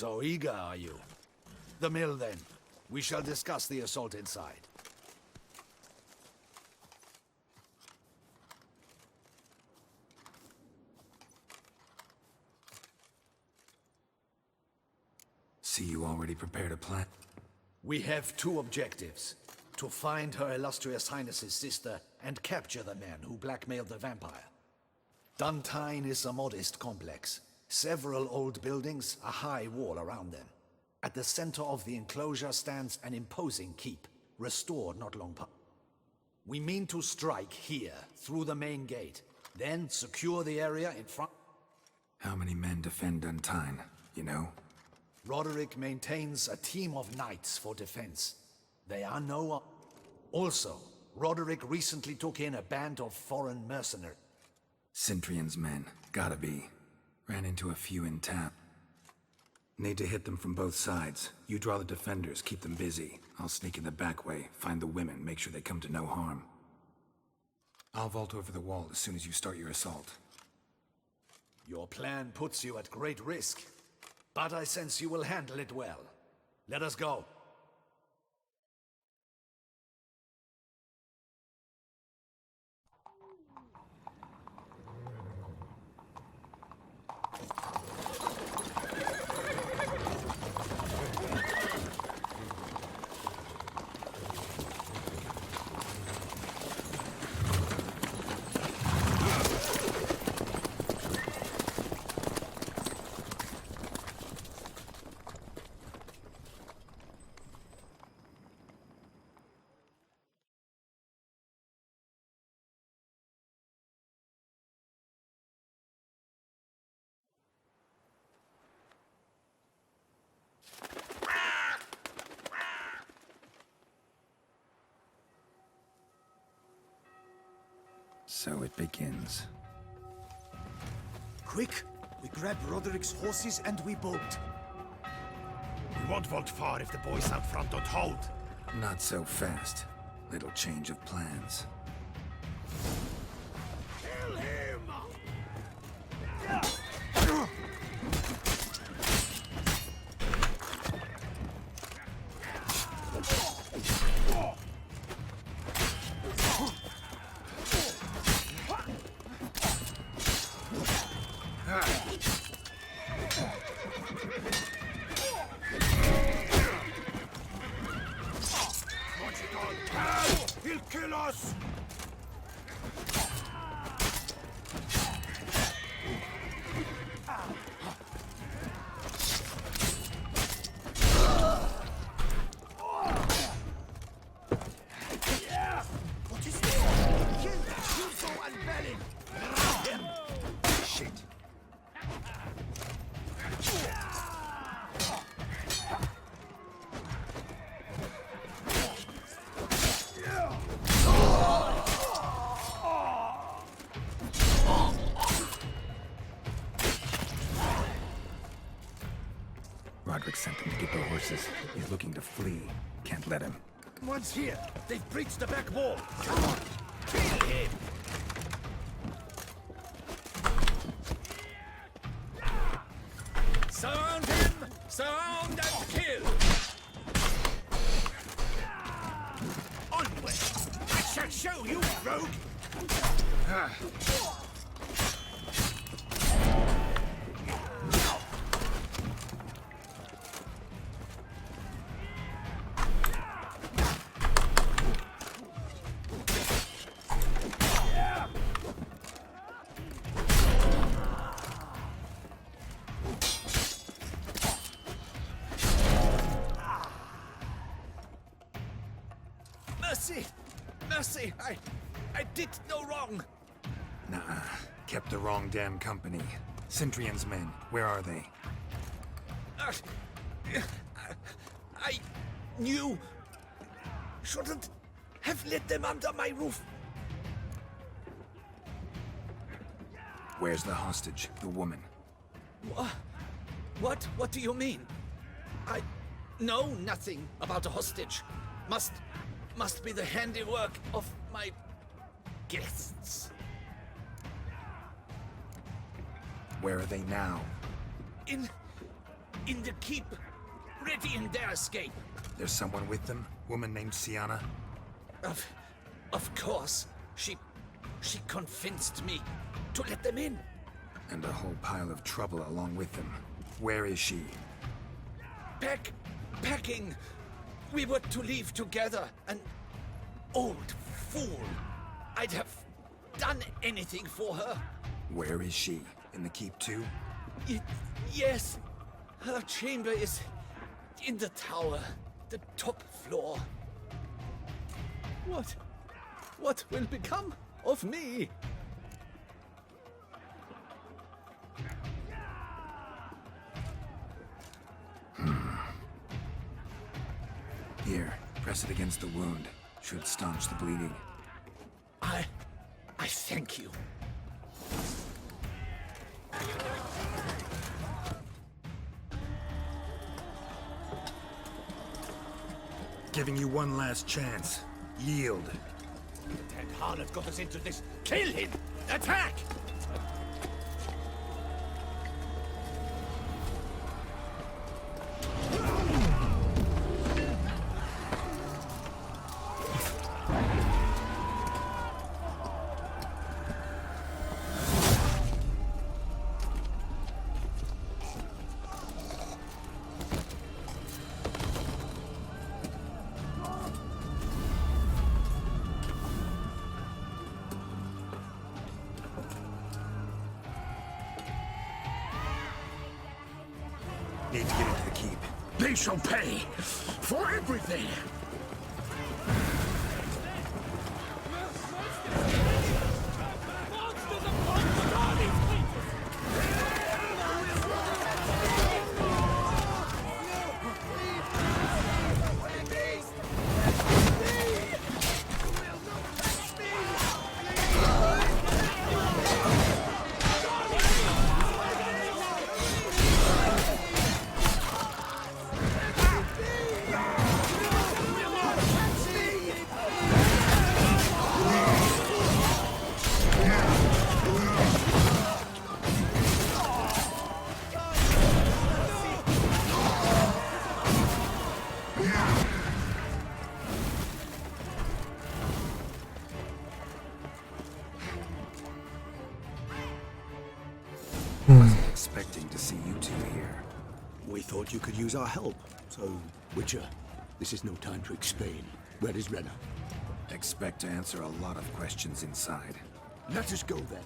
So eager, are you? The mill, then. We shall discuss the assault inside. See, you already prepared a plan? We have two objectives. To find Her Illustrious Highness's sister and capture the man who blackmailed the vampire. Duntine is a modest complex. Several old buildings, a high wall around them. At the center of the enclosure stands an imposing keep, restored not long past. We mean to strike here, through the main gate, then secure the area in front. How many men defend Duntine, you know? Roderick maintains a team of knights for defense. They are no... Also, Roderick recently took in a band of foreign mercenaries. Cintrian's men, gotta be. Ran into a few in town. Need to hit them from both sides. You draw the defenders, keep them busy. I'll sneak in the back way, find the women, make sure they come to no harm. I'll vault over the wall as soon as you start your assault. Your plan puts you at great risk, but I sense you will handle it well. Let us go. So it begins. Quick! We grab Roderick's horses and we bolt. We won't vault far if the boys out front don't hold. Not so fast. Little change of plans. Kill him! He'll kill us! What is this? Kill Gruesome and Bellin! Grab him! Shit! Roderick sent them to get their horses. He's looking to flee. Can't let him. One's here. They've breached the back wall. Come on. Kill him. Surround him. Surround and kill. Onward! I shall show you, rogue! Mercy. Mercy. I did no wrong. Nuh-uh. Kept the wrong damn company. Cintrian's men, where are they? I knew. Shouldn't have let them under my roof. Where's the hostage, the woman? What? What do you mean? I know nothing about a hostage. Must be the handiwork of my guests. Where are they now? In In the keep, readying their escape. There's someone with them? Woman named Sienna? Of course. She convinced me to let them in. And a whole pile of trouble along with them. Where is she? Packing. We were to leave together. An old fool. I'd have done anything for her. Where is she? In the keep too? Yes. Her chamber is in the tower. The top floor. What will become of me? Here, press it against the wound. Should staunch the bleeding. I thank you. Giving you one last chance. Yield. That harlot got us into this. Kill him! Attack! Need to get into the keep. They shall pay for everything! Wasn't expecting to see you two here. We thought you could use our help. So, Witcher, this is no time to explain. Where is Renna? Expect to answer a lot of questions inside. Let us go then.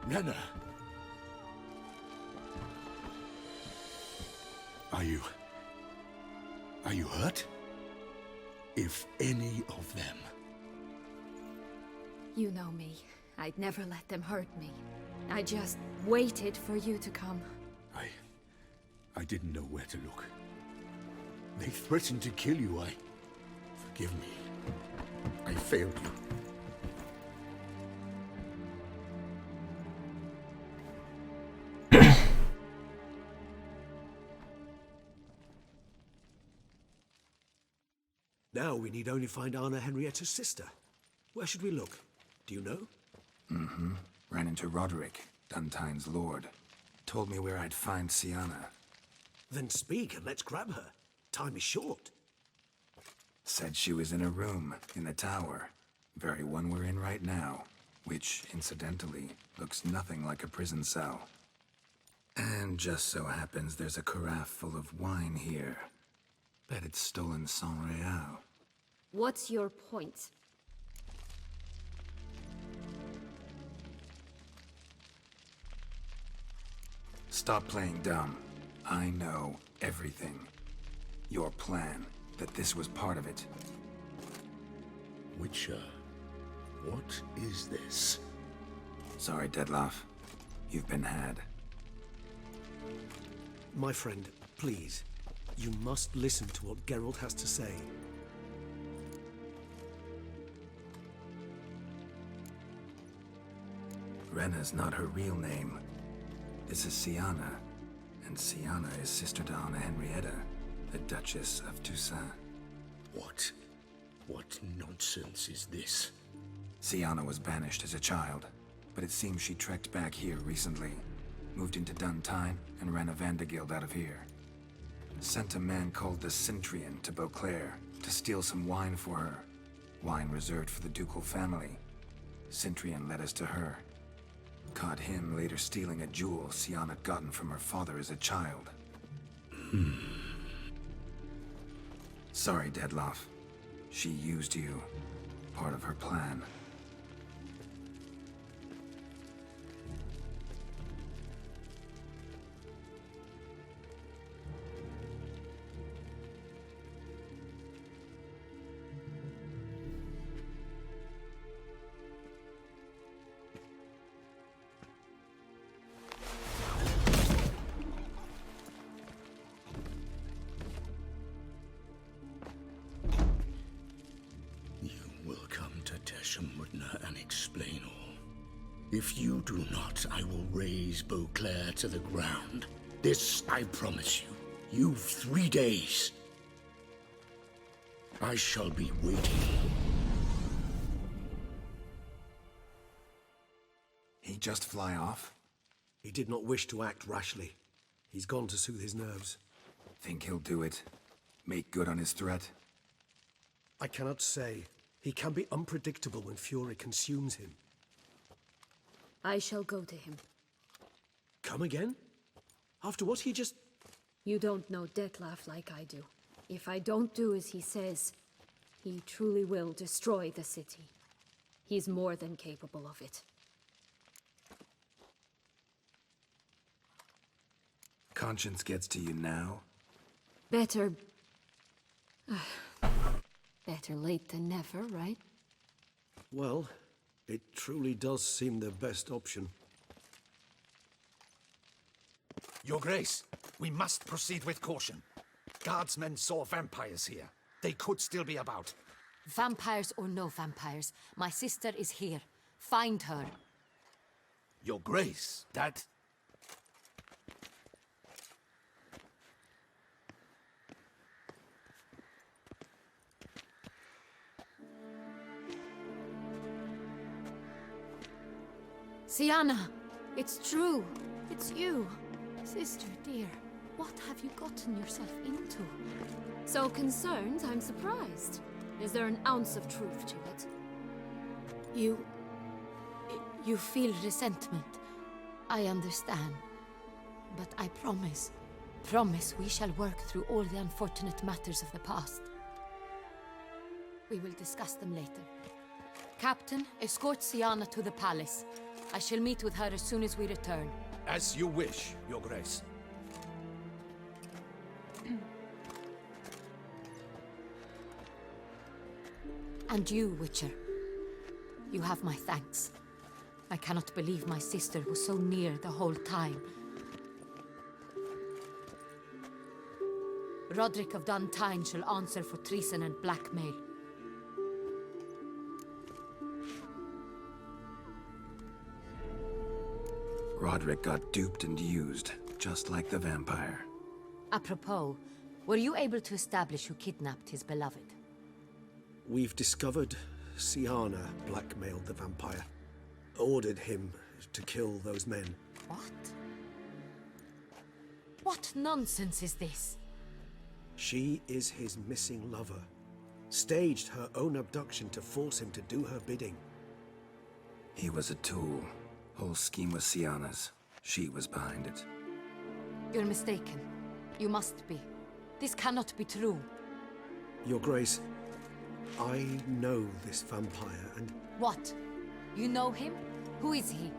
Renna. Are you hurt? If any of them. You know me. I'd never let them hurt me. I just waited for you to come. I didn't know where to look. They threatened to kill you. Forgive me. I failed you. Now we need only find Anna Henrietta's sister. Where should we look? Do you know? Ran into Roderick, Duntine's lord. Told me where I'd find Sienna. Then speak and let's grab her. Time is short. Said she was in a room in the tower. Very one we're in right now. Which, incidentally, looks nothing like a prison cell. And just so happens there's a carafe full of wine here. Bet it's stolen sans real. What's your point? Stop playing dumb. I know everything. Your plan, that this was part of it. Witcher, what is this? Sorry, Dettlaff. You've been had. My friend, please. You must listen to what Geralt has to say. Renna's not her real name. This is Siana, and Siana is sister to Anna Henrietta, the Duchess of Toussaint. What? What nonsense is this? Siana was banished as a child, but it seems she trekked back here recently. Moved into Duntine and ran a Vandergild out of here. Sent a man called the Centurion to Beauclair to steal some wine for her. Wine reserved for the ducal family. Centurion led us to her. Caught him later stealing a jewel Siana had gotten from her father as a child. Sorry, Dedloff. She used you. Part of her plan. And explain all. If you do not, I will raise Beauclair to the ground. This I promise you. You've 3 days. I shall be waiting. He just fly off? He did not wish to act rashly. He's gone to soothe his nerves. Think he'll do it? Make good on his threat? I cannot say. He can be unpredictable when fury consumes him. I shall go to him. Come again? After what he just... You don't know Detlef like I do. If I don't do as he says, he truly will destroy the city. He's more than capable of it. Conscience gets to you now? Better... better late than never, right? Well, it truly does seem the best option. Your Grace, we must proceed with caution. Guardsmen saw vampires here. They could still be about. Vampires or no vampires, my sister is here. Find her. Your Grace, that... Siana! It's true! It's you! Sister dear, what have you gotten yourself into? So concerned, I'm surprised. Is there an ounce of truth to it? You feel resentment. I understand. But I promise we shall work through all the unfortunate matters of the past. We will discuss them later. Captain, escort Siana to the palace. I shall meet with her as soon as we return. As you wish, Your Grace. And you, Witcher. You have my thanks. I cannot believe my sister was so near the whole time. Roderick of Duntine shall answer for treason and blackmail. Roderick got duped and used, just like the vampire. Apropos, were you able to establish who kidnapped his beloved? We've discovered Siana blackmailed the vampire. Ordered him to kill those men. What? What nonsense is this? She is his missing lover. Staged her own abduction to force him to do her bidding. He was a tool. Whole scheme was Siana's. She was behind it. You're mistaken. You must be. This cannot be true. Your Grace, I know this vampire and... What? You know him? Who is he?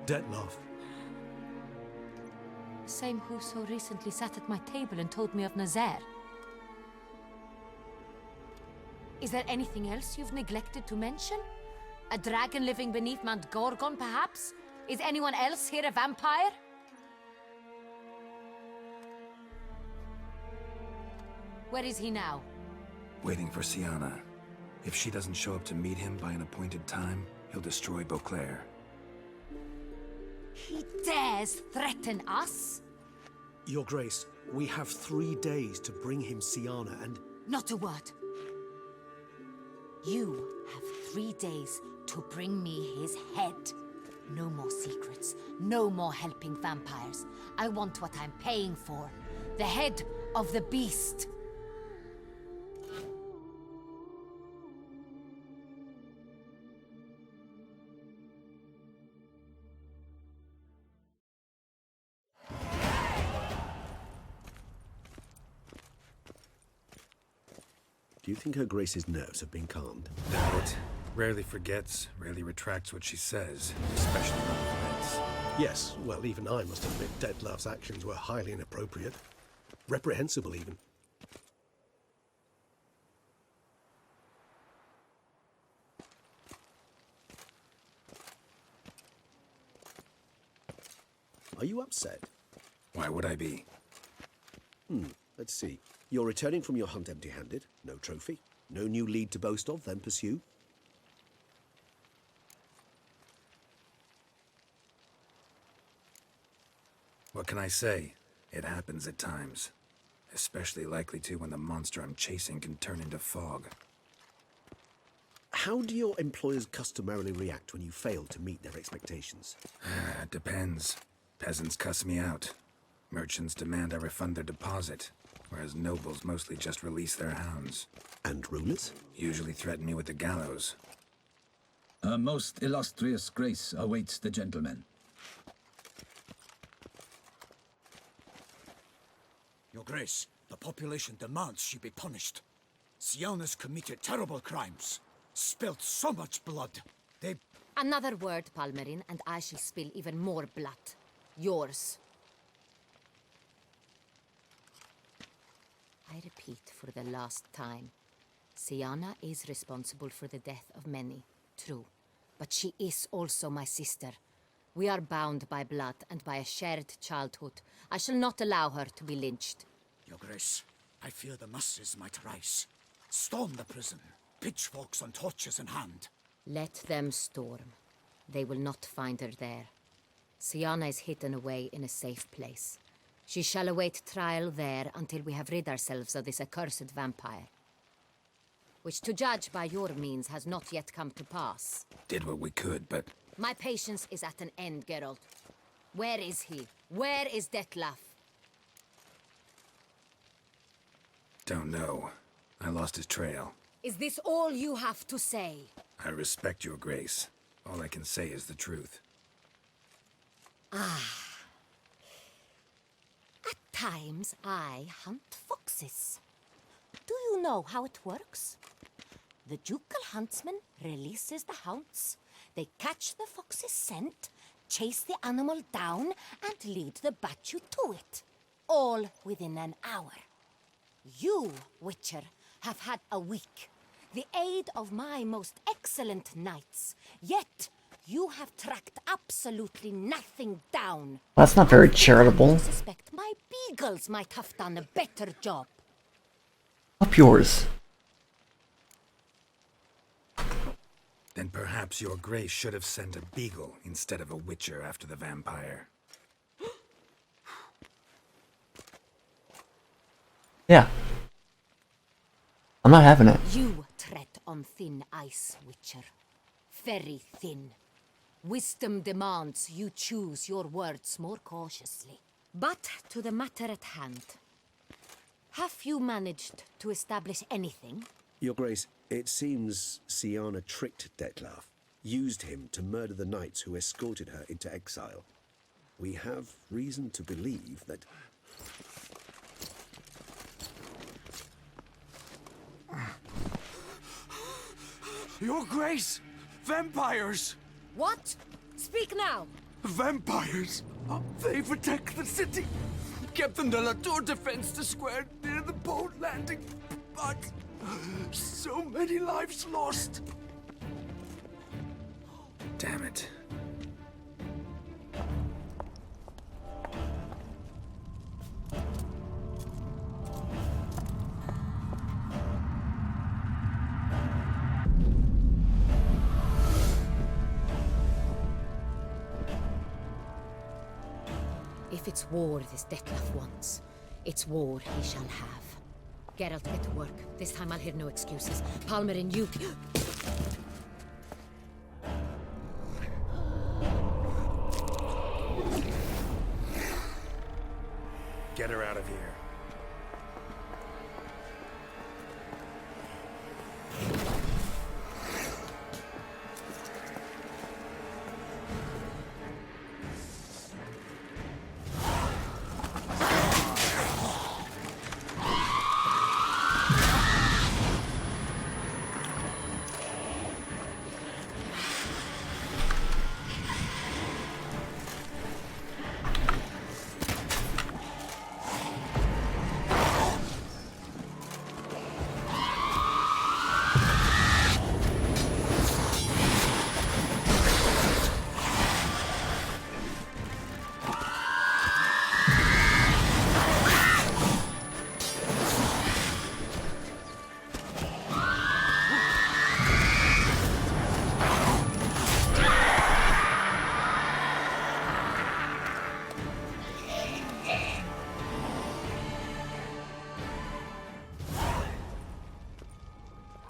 Detlef. Same who so recently sat at my table and told me of Nazaire. Is there anything else you've neglected to mention? A dragon living beneath Mount Gorgon, perhaps? Is anyone else here a vampire? Where is he now? Waiting for Sienna. If she doesn't show up to meet him by an appointed time, he'll destroy Beauclair. He dares threaten us? Your Grace, we have 3 days to bring him Sienna and... Not a word. You have 3 days to bring me his head. No more secrets. No more helping vampires. I want what I'm paying for. The head of the beast. Do you think Her Grace's nerves have been calmed? Doubt it. Rarely forgets, rarely retracts what she says, especially on events. Yes, well, even I must admit Detlav's actions were highly inappropriate. Reprehensible, even. Are you upset? Why would I be? Let's see. You're returning from your hunt empty-handed. No trophy. No new lead to boast of, then pursue. What can I say? It happens at times. Especially likely to when the monster I'm chasing can turn into fog. How do your employers customarily react when you fail to meet their expectations? It depends. Peasants cuss me out. Merchants demand I refund their deposit, whereas nobles mostly just release their hounds. And rulers? Usually threaten me with the gallows. A most illustrious grace awaits the gentleman. Your Grace, the population demands she be punished. Sienna's committed terrible crimes. Spilt so much blood. They... Another word, Palmerin, and I shall spill even more blood. Yours. I repeat for the last time. Sienna is responsible for the death of many, true. But she is also my sister. We are bound by blood and by a shared childhood. I shall not allow her to be lynched. Your Grace, I fear the masses might rise. Storm the prison, pitchforks and torches in hand. Let them storm. They will not find her there. Sienna is hidden away in a safe place. She shall await trial there until we have rid ourselves of this accursed vampire. Which, to judge by your means, has not yet come to pass. Did what we could, but... My patience is at an end, Geralt. Where is he? Where is Detlaf? Don't know. I lost his trail. Is this all you have to say? I respect your grace. All I can say is the truth. At times, I hunt foxes. Do you know how it works? The ducal huntsman releases the hounds. They catch the fox's scent, chase the animal down, and lead the Bachu to it. All within an hour. You, Witcher, have had a week. The aid of my most excellent knights. Yet, you have tracked absolutely nothing down. That's not very charitable. I suspect my beagles might have done a better job. Up yours. Then perhaps your grace should have sent a beagle instead of a witcher after the vampire. Yeah. I'm not having it. You tread on thin ice, Witcher. Very thin. Wisdom demands you choose your words more cautiously. But to the matter at hand. Have you managed to establish anything? Your Grace, it seems Sienna tricked Detlaf, used him to murder the knights who escorted her into exile. We have reason to believe that... Your Grace! Vampires! What? Speak now! Vampires! They protect the city! Captain de la Tour defends the square near the boat landing, but so many lives lost. Damn it. If it's war this Detlef wants, it's war he shall have. Geralt, get to work. This time I'll hear no excuses. Palmer and you... Get her out of here.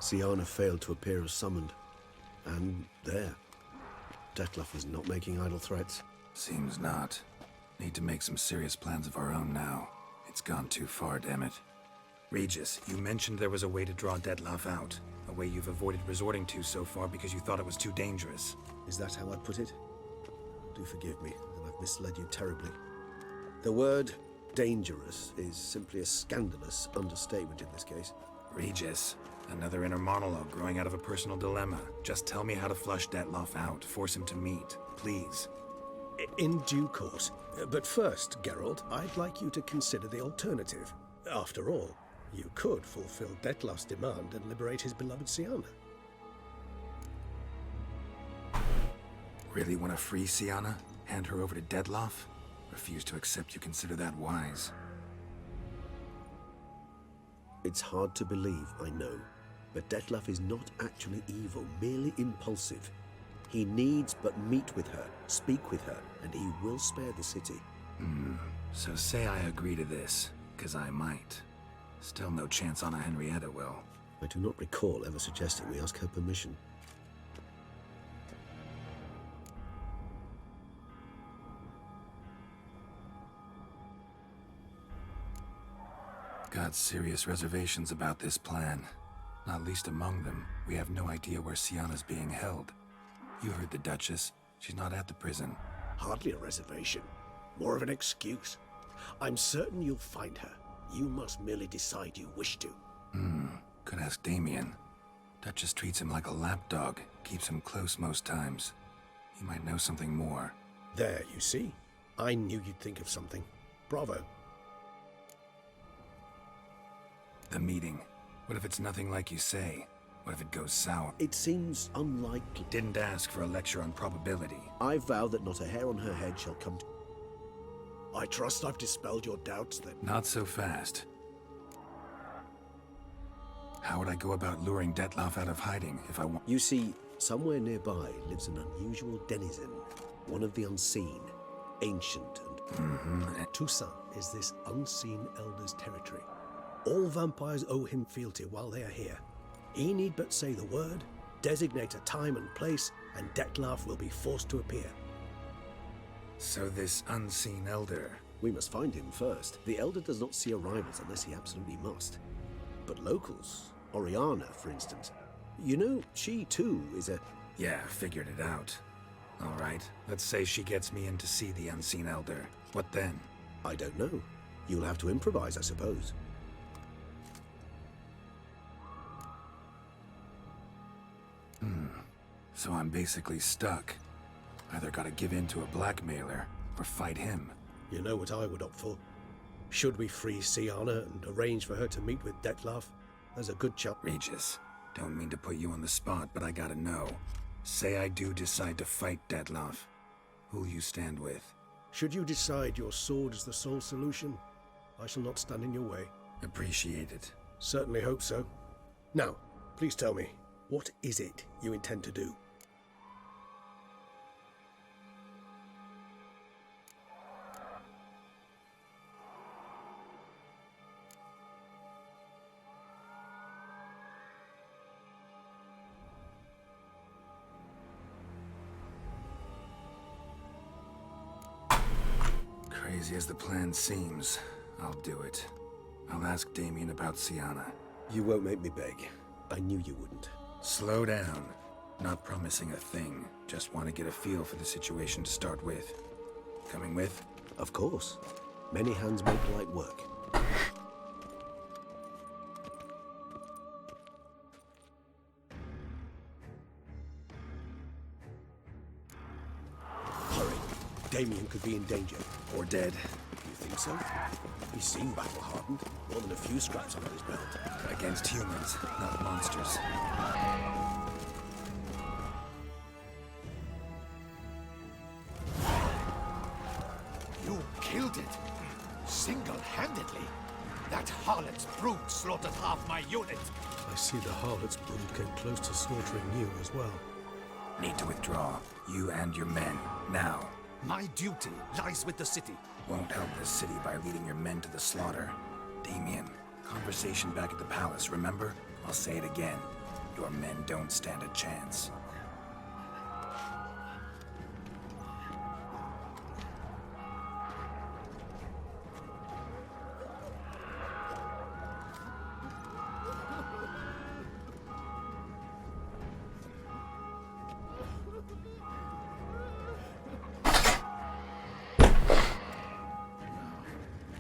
Siana failed to appear as summoned. And there. Detlef is not making idle threats. Seems not. Need to make some serious plans of our own now. It's gone too far, damn it. Regis, you mentioned there was a way to draw Detlef out. A way you've avoided resorting to so far because you thought it was too dangerous. Is that how I'd put it? Do forgive me that I've misled you terribly. The word dangerous is simply a scandalous understatement in this case. Regis, another inner monologue growing out of a personal dilemma. Just tell me how to flush Detlef out, force him to meet, please. In due course. But first, Geralt, I'd like you to consider the alternative. After all, you could fulfill Detlef's demand and liberate his beloved Siana. Really want to free Siana? Hand her over to Detlef? Refuse to accept you consider that wise. It's hard to believe, I know, but Detlef is not actually evil, merely impulsive. He needs but meet with her, speak with her, and he will spare the city. So say I agree to this, 'cause I might. Still no chance Anna Henrietta will. I do not recall ever suggesting we ask her permission. Got serious reservations about this plan. Not least among them, we have no idea where Siana's being held. You heard the Duchess. She's not at the prison. Hardly a reservation. More of an excuse. I'm certain you'll find her. You must merely decide you wish to. Could ask Damien. Duchess treats him like a lapdog, keeps him close most times. He might know something more. There, you see? I knew you'd think of something. Bravo. The meeting. What if it's nothing like you say? What if it goes sour? It seems unlikely. Didn't ask for a lecture on probability. I vow that not a hair on her head shall come to... I trust I've dispelled your doubts that... Not so fast. How would I go about luring Detlef out of hiding if I want... You see, somewhere nearby lives an unusual denizen. One of the unseen. Ancient and... Toussaint is this unseen elder's territory. All vampires owe him fealty while they are here. He need but say the word, designate a time and place, and Detlef will be forced to appear. So this unseen elder... We must find him first. The elder does not see arrivals unless he absolutely must. But locals, Oriana, for instance. You know, she too is a... Yeah, figured it out. All right, let's say she gets me in to see the unseen elder. What then? I don't know. You'll have to improvise, I suppose. So I'm basically stuck. Either gotta give in to a blackmailer, or fight him. You know what I would opt for. Should we free Siana and arrange for her to meet with Detlef, there's a good chance... Regis, don't mean to put you on the spot, but I gotta know. Say I do decide to fight Detlef. Who'll you stand with? Should you decide your sword is the sole solution, I shall not stand in your way. Appreciate it. Certainly hope so. Now, please tell me, what is it you intend to do? easy as the plan seems. I'll do it. I'll ask Damien about Sienna. You won't make me beg. I knew you wouldn't. Slow down. Not promising a thing. Just want to get a feel for the situation to start with. Coming with? Of course. Many hands make light work. Hurry. Damien could be in danger. Or dead. You think so? He seemed battle-hardened. More than a few scraps under his belt. Against humans, not monsters. You killed it! Single-handedly! That harlot's brood slaughtered half my unit! I see the harlot's brood came close to slaughtering you as well. Need to withdraw. You and your men. Now. My duty lies with the city. Won't help the city by leading your men to the slaughter. Damien, conversation back at the palace, remember? I'll say it again. Your men don't stand a chance.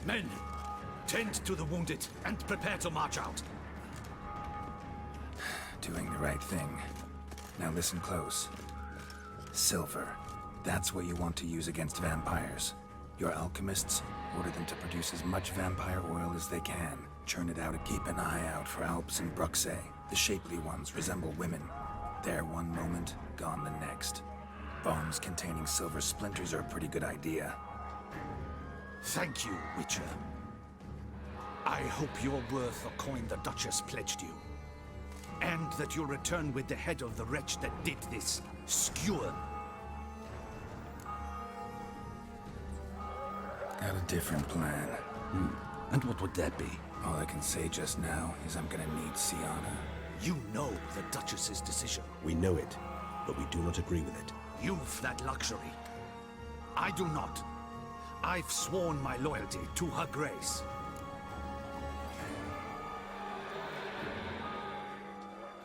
Men, tend to the wounded and prepare to march out. Doing the right thing. Now listen close. Silver. That's what you want to use against vampires. Your alchemists, order them to produce as much vampire oil as they can. Churn it out and keep an eye out for Alps and Bruxay. The shapely ones resemble women. There one moment, gone the next. Bombs containing silver splinters are a pretty good idea. Thank you, Witcher. I hope you're worth the coin the Duchess pledged you. And that you'll return with the head of the wretch that did this. Skewer. Got a different plan. And what would that be? All I can say just now is I'm gonna need Sienna. You know the Duchess's decision. We know it, but we do not agree with it. You've that luxury. I do not. I've sworn my loyalty to her grace.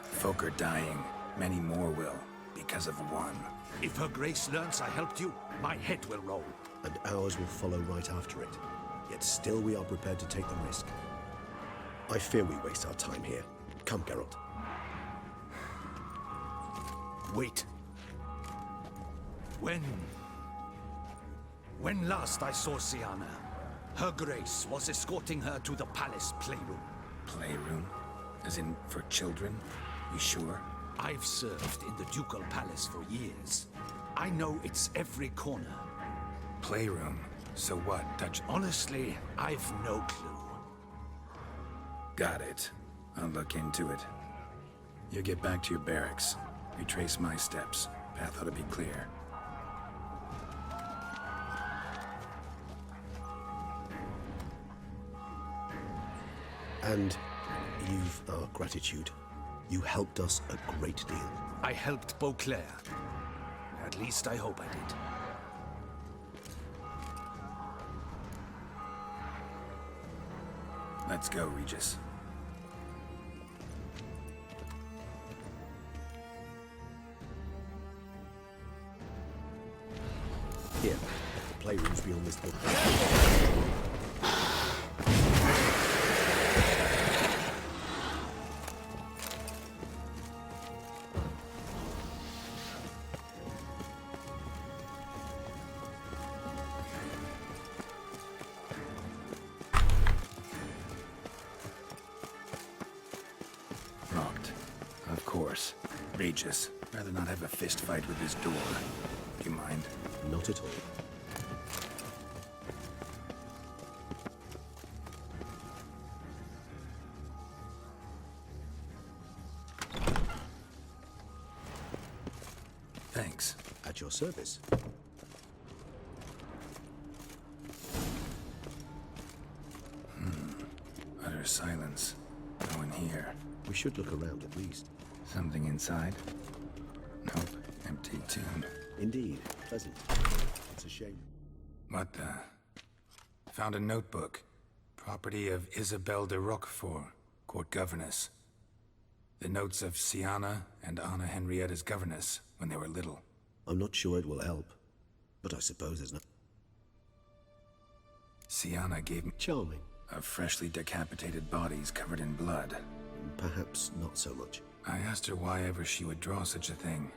Folk are dying. Many more will, because of one. If her grace learns I helped you, my head will roll. And ours will follow right after it. Yet still we are prepared to take the risk. I fear we waste our time here. Come, Geralt. Wait. When last I saw Sienna, her grace was escorting her to the palace playroom. Playroom? As in, for children? You sure? I've served in the ducal palace for years. I know it's every corner. Playroom? So what, Dutch? Honestly, I've no clue. Got it. I'll look into it. You get back to your barracks. Retrace my steps. Path ought to be clear. And you've our gratitude. You helped us a great deal. I helped Beauclair. At least I hope I did. Let's go, Regis. Here, the playroom's beyond this book. Locked. Of course. Regis, rather not have a fist fight with this door. Do you mind? Not at all. Thanks. At your service. Utter silence. No one here. We should look around at least. Something inside? Nope. Empty tomb. Indeed, pleasant. It's a shame. What the? Found a notebook. Property of Isabelle de Roquefort, court governess. The notes of Siana and Anna Henrietta's governess when they were little. I'm not sure it will help, but I suppose there's no... Siana gave me Charming. of freshly decapitated bodies covered in blood. Perhaps not so much. I asked her why ever she would draw such a thing.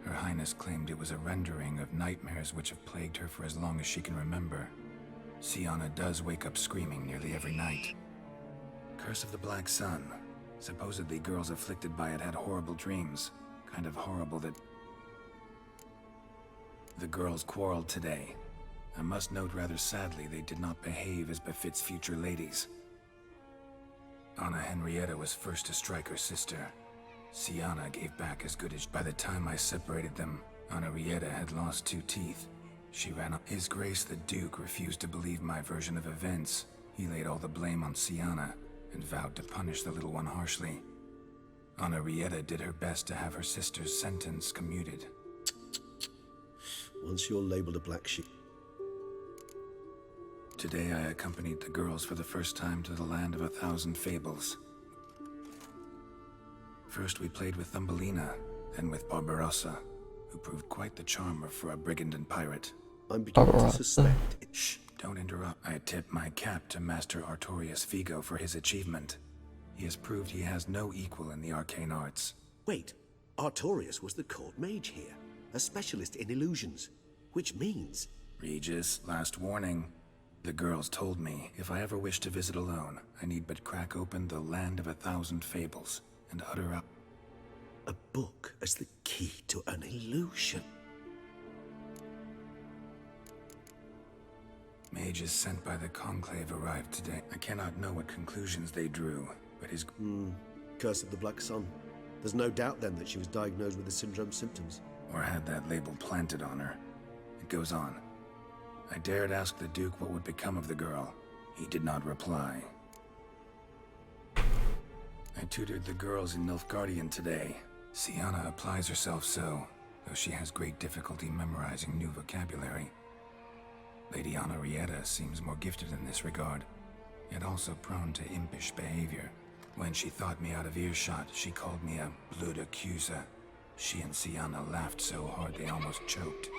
Her Highness claimed it was a rendering of nightmares which have plagued her for as long as she can remember. Siana does wake up screaming nearly every night. Curse of the Black Sun. Supposedly girls afflicted by it had horrible dreams. Kind of horrible that... The girls quarreled today. I must note rather sadly they did not behave as befits future ladies. Anna Henrietta was first to strike her sister. Siana gave back as good as... By the time I separated them, Anna Henrietta had lost 2 teeth. She ran up. His Grace the Duke refused to believe my version of events. He laid all the blame on Siana and vowed to punish the little one harshly. Anna Henrietta did her best to have her sister's sentence commuted. Once you're labeled a black sheep... Today I accompanied the girls for the first time to the land of 1,000 fables. First we played with Thumbelina, then with Barbarossa, who proved quite the charmer for a brigand and pirate. I'm beginning to suspect it. Shh, don't interrupt. I tip my cap to Master Artorius Vigo for his achievement. He has proved he has no equal in the arcane arts. Wait, Artorius was the court mage here, a specialist in illusions, which means... Regis, last warning. The girls told me if I ever wish to visit alone, I need but crack open the land of 1,000 fables and utter up. A book as the key to an illusion. Mages sent by the Conclave arrived today. I cannot know what conclusions they drew, but his... Curse of the Black Sun. There's no doubt then that she was diagnosed with the syndrome symptoms. Or had that label planted on her. It goes on. I dared ask the Duke what would become of the girl. He did not reply. I tutored the girls in Nilfgaardian today. Siana applies herself so, though she has great difficulty memorizing new vocabulary. Lady Anna Henrietta seems more gifted in this regard, yet also prone to impish behavior. When she thought me out of earshot, she called me a blood accuser. She and Siana laughed so hard they almost choked.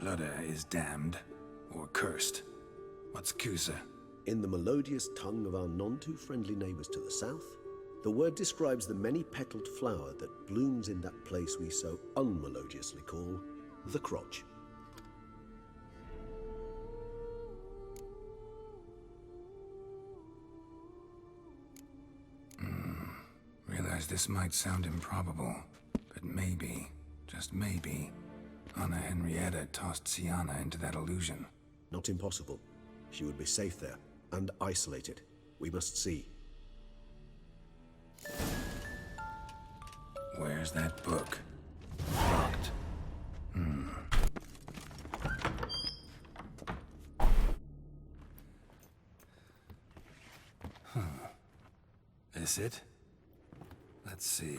Blooda is damned, or cursed. What's Cusa? In the melodious tongue of our none-too-friendly neighbors to the south, the word describes the many-petaled flower that blooms in that place we so unmelodiously call the crotch. Realize this might sound improbable, but maybe, just maybe, Anna Henrietta tossed Siana into that illusion. Not impossible. She would be safe there, and isolated. We must see. Where's that book? Locked. This it? Let's see.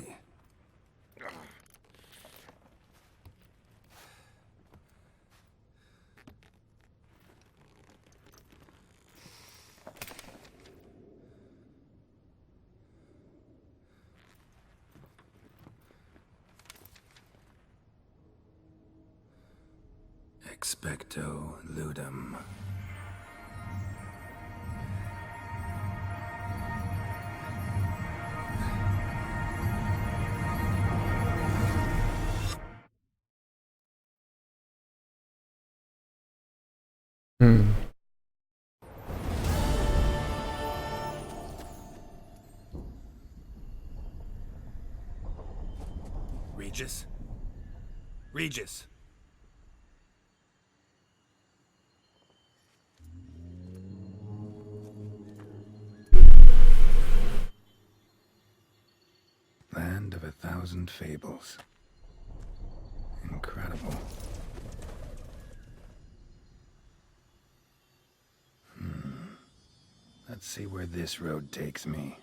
Expecto ludum. Regis? Regis! Land of 1,000 fables. Incredible. Let's see where this road takes me.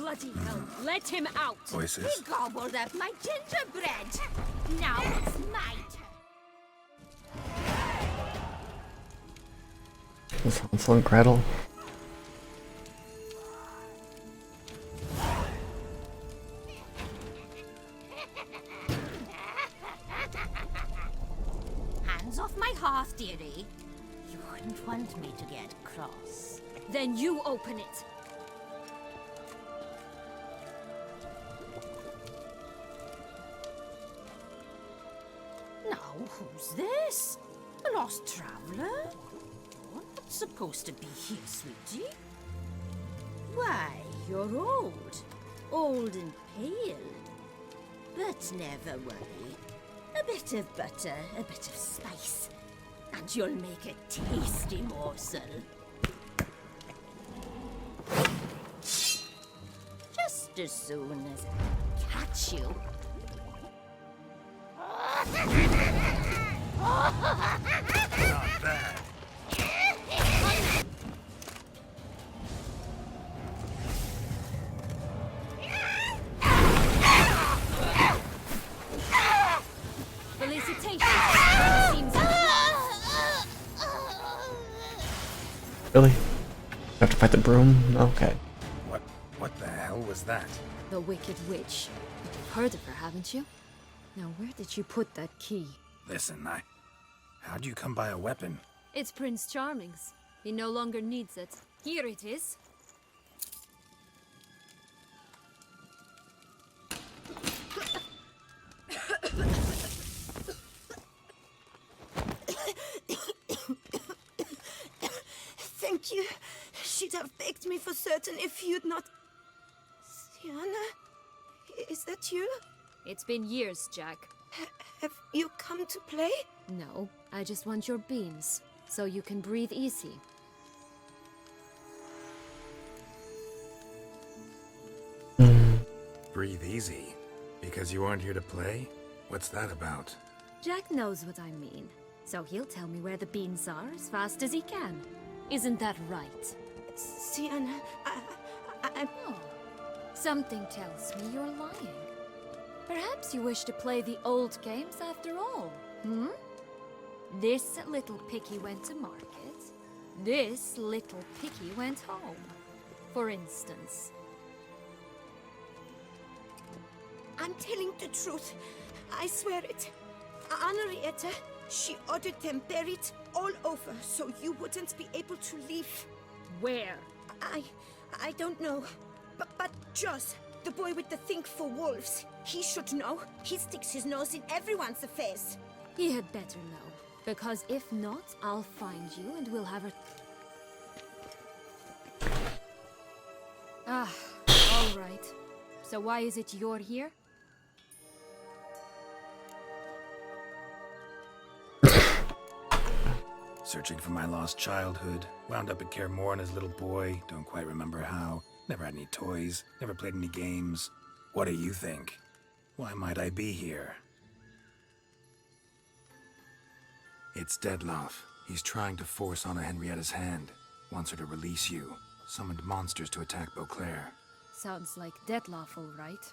Bloody hell, let him out! Voices. He gobbled up my gingerbread. Now it's my turn. This Hansel and Gretel. Hands off my hearth, dearie. You wouldn't want me to get cross. Then you open it. Now, who's this? A lost traveler? You're not supposed to be here, sweetie. Why, you're old. Old and pale. But never worry. A bit of butter, a bit of spice, and you'll make a tasty morsel. Just as soon as I catch you. Not bad. Felicitations! Seems Really? Have to fight the broom? Okay. What the hell was that? the Wicked Witch. You've heard of her, haven't you? Now, where did you put that key? Listen, how'd you come by a weapon? It's Prince Charming's. He no longer needs it. Here it is. Thank you. She'd have begged me for certain if you'd not... Sienna? Is that you? It's been years, Jack. Have you come to play? No, I just want your beams, so you can breathe easy. Breathe easy. Because you aren't here to play? What's that about? Jack knows what I mean, so he'll tell me where the beans are as fast as he can. Isn't that right? Sienna, I'm... Oh, something tells me you're lying. Perhaps you wish to play the old games after all, hmm? This little picky went to market. This little picky went home, for instance. I'm telling the truth. I swear it. Henrietta, she ordered them buried all over so you wouldn't be able to leave. Where? I don't know. But Joss, the boy with the thing for wolves, he should know. He sticks his nose in everyone's affairs. He had better know, because if not, I'll find you and we'll have a... Ah, all right. So why is it you're here? Searching for my lost childhood. Wound up at Kaer Morhen as a little boy. Don't quite remember how. Never had any toys. Never played any games. What do you think? Why might I be here? It's Dettlaff. He's trying to force Anna Henrietta's hand. Wants her to release you. Summoned monsters to attack Beauclair. Sounds like Dettlaff, all right.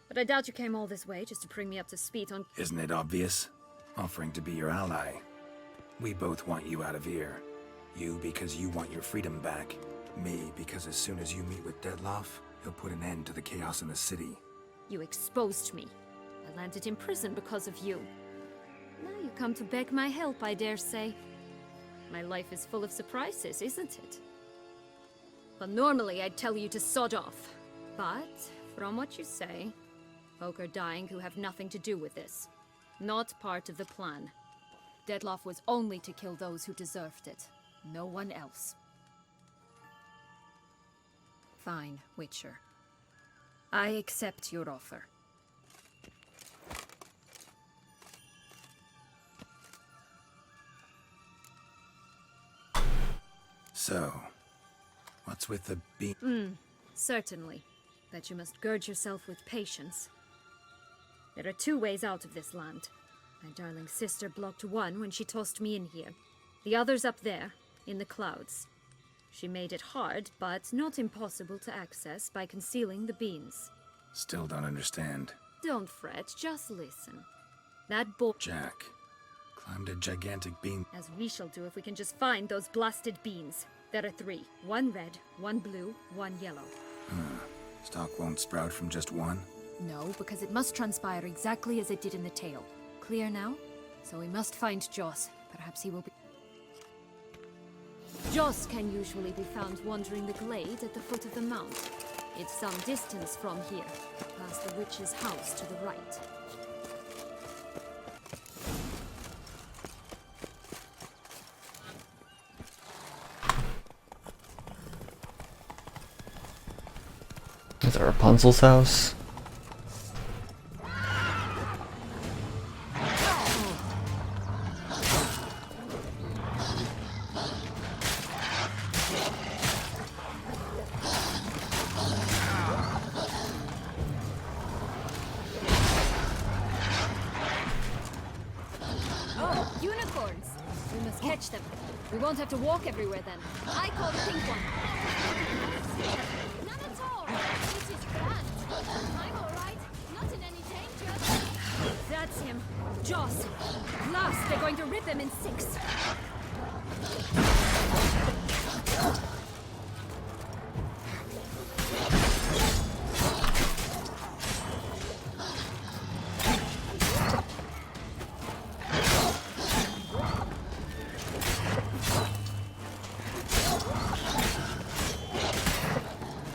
But I doubt you came all this way just to bring me up to speed on... Isn't it obvious? Offering to be your ally. We both want you out of here. You because you want your freedom back. Me because as soon as you meet with Dettlaff, he'll put an end to the chaos in the city. You exposed me. I landed in prison because of you. Now you come to beg my help, I dare say. My life is full of surprises, isn't it? Well, normally I'd tell you to sod off. But, from what you say, folk are dying who have nothing to do with this. Not part of the plan. Dettlaff was only to kill those who deserved it. No one else. Fine, Witcher. I accept your offer. So, what's with the beam? Certainly. But you must gird yourself with patience. There are two ways out of this land. My darling sister blocked one when she tossed me in here. The other's up there, in the clouds. She made it hard, but not impossible to access by concealing the beans. Still don't understand. Don't fret, just listen. That boy, Jack climbed a gigantic beam. as we shall do if we can just find those blasted beans. There are 3. 1 red, 1 blue, 1 yellow. Stalk won't sprout from just one. No, because it must transpire exactly as it did in the tale. Clear now? So we must find Joss. Perhaps he will be... Joss can usually be found wandering the glade at the foot of the mount. It's some distance from here, past the witch's house to the right. Is that Rapunzel's house? Oh, unicorns! We must catch them. We won't have to walk everywhere then. I call the pink one. None at all! It is grand. I'm alright. Not in any danger. That's him. Joss. Last, they're going to rip him in 6.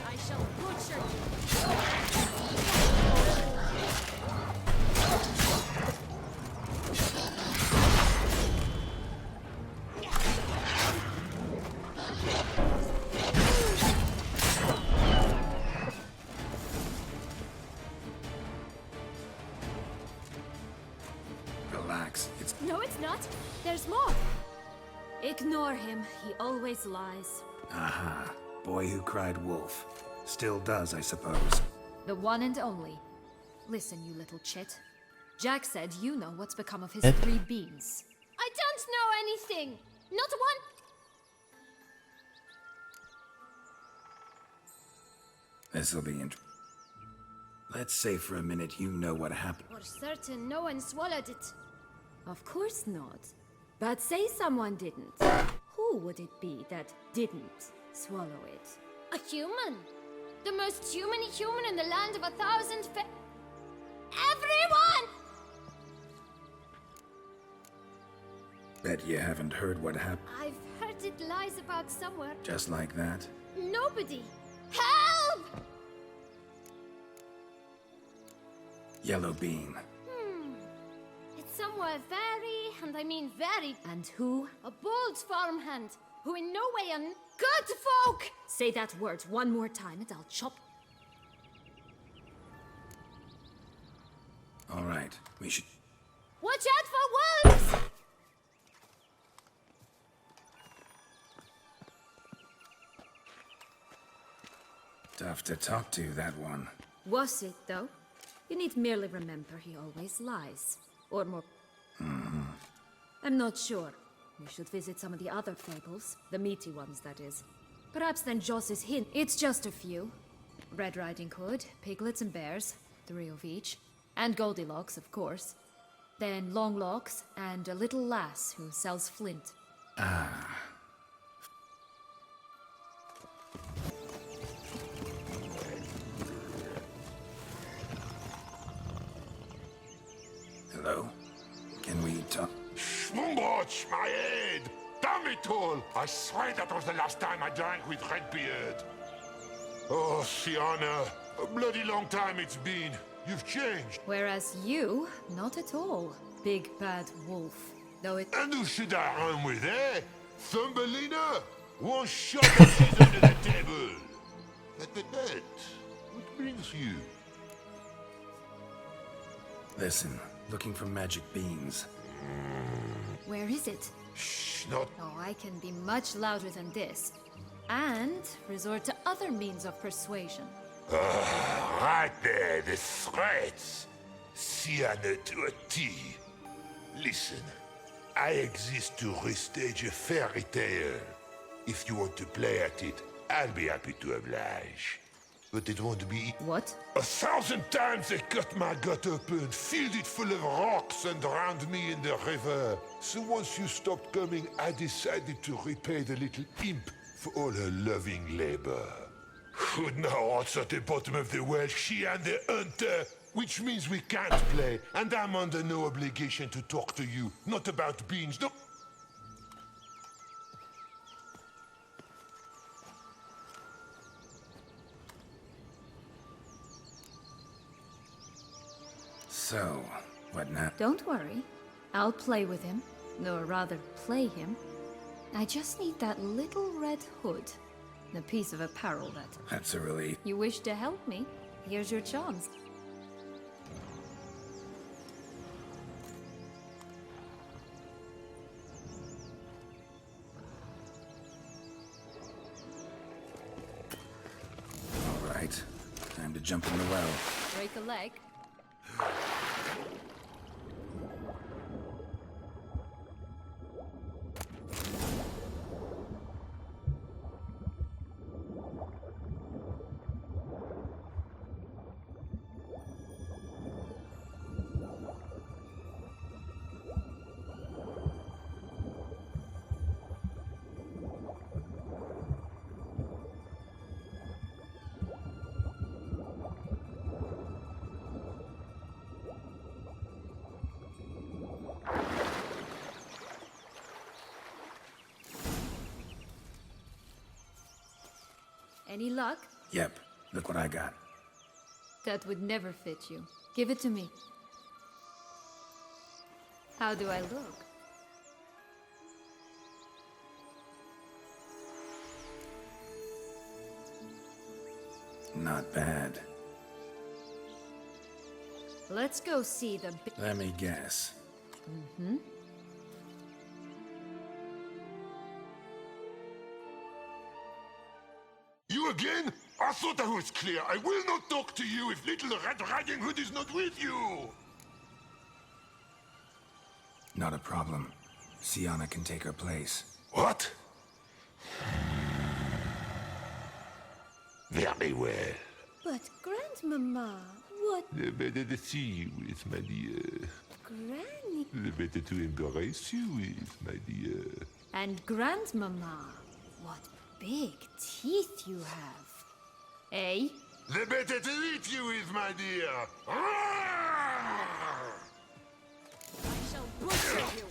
I shall butcher you. Relax. It's No, it's not. There's more. Ignore him. He always lies. aha. Boy who cried wolf. Still does, I suppose. The one and only. Listen, you little chit. Jack said you know what's become of his It? 3 beans. I don't know anything. Not one. This'll be Let's say for a minute you know what happened. For certain, no one swallowed it. Of course not. But say someone didn't. Who would it be that didn't swallow it? A human. The most human in the land of 1,000 Everyone! Bet you haven't heard what happened. I've heard it lies about somewhere. Just like that? Nobody. Help! Yellow bean. It's somewhere very, and I mean very, And who? a bold farmhand who in no way good folk. Say that word one more time and I'll chop. All right, we should... Watch out for wolves! Tough to talk to, that one. Was it, though? You need merely remember he always lies. Or more... I'm not sure. We should visit some of the other fables. The meaty ones, that is. Perhaps then Joss's hint. It's just a few. Red Riding Hood, piglets and bears, 3 of each. And Goldilocks, of course. Then Longlocks, and a little lass who sells flint. Hello? Can we talk? Schmumbotch, my head! Damn it all! I swear that was the last time I drank with Redbeard. Oh, Sienna, a bloody long time it's been. You've changed. Whereas you, not at all. Big bad wolf. Though it... And who should I run with, eh? Thumbelina? One shot and she's under the table. But, what brings you? Listen, looking for magic beans. Where is it? Shh, not... Oh, I can be much louder than this. And resort to other means of persuasion. Right there, the threats. Sienna to a T. Listen, I exist to restage a fairy tale. If you want to play at it, I'll be happy to oblige. But it won't be... What? 1,000 times they cut my gut open, filled it full of rocks and drowned me in the river. So once you stopped coming, I decided to repay the little imp for all her loving labor. But now it's at the bottom of the well, she and the hunter, which means we can't play, and I'm under no obligation to talk to you, not about beans, no... So, what now? Don't worry. I'll play with him. Or rather, play him. I just need that little red hood. The piece of apparel that... That's a relief. You wish to help me? Here's your chance. All right. Time to jump in the well. Break a leg. Any luck? Yep. Look what I got. That would never fit you. Give it to me. How do I look? Not bad. Let's go see the... Let me guess. Mm-hmm. You again? I thought I was clear. I will not talk to you if Little Red Riding Hood is not with you! Not a problem. Sienna can take her place. What? Very well. But, Grandmama, what... The better to see you with, my dear. Granny... The better to embrace you with, my dear. And Grandmama, what big teeth you have. Eh? The better to eat you with, my dear. I shall butcher you.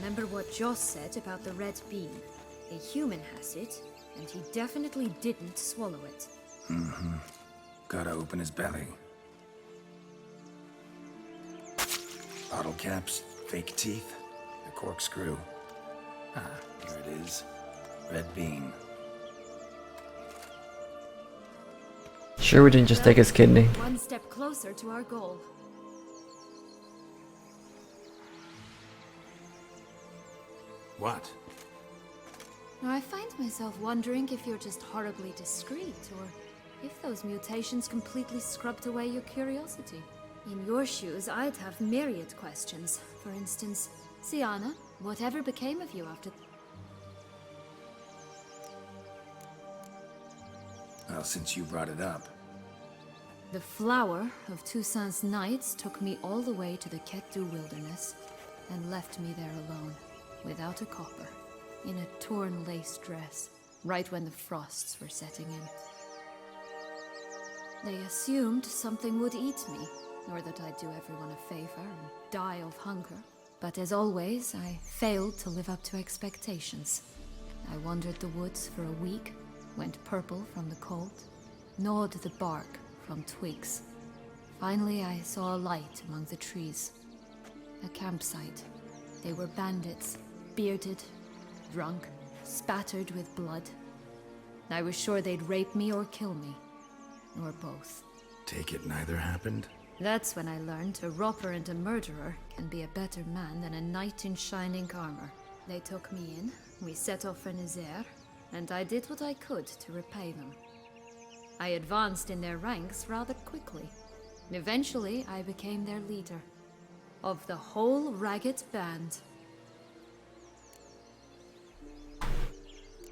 Remember what Joss said about the red bean. A human has it, and he definitely didn't swallow it. Mm-hmm. Gotta open his belly. Bottle caps, fake teeth, a corkscrew. Ah, here it is. Red bean. Sure we didn't just take his kidney. One step closer to our goal. What? Now, I find myself wondering if you're just horribly discreet, or if those mutations completely scrubbed away your curiosity. In your shoes, I'd have myriad questions. For instance, Sienna, whatever became of you after... Well, since you brought it up. The flower of Toussaint's Knights took me all the way to the Ketdu wilderness, and left me there alone, without a copper, in a torn lace dress, right when the frosts were setting in. They assumed something would eat me, or that I'd do everyone a favor and die of hunger. But as always, I failed to live up to expectations. I wandered the woods for a week, went purple from the cold, gnawed the bark from twigs. Finally, I saw a light among the trees. A campsite. They were bandits, bearded, drunk, spattered with blood. I was sure they'd rape me or kill me. Or both. Take it neither happened? That's when I learned a robber and a murderer can be a better man than a knight in shining armor. They took me in, we set off for Nazaire, and I did what I could to repay them. I advanced in their ranks rather quickly. Eventually, I became their leader. Of the whole ragged band.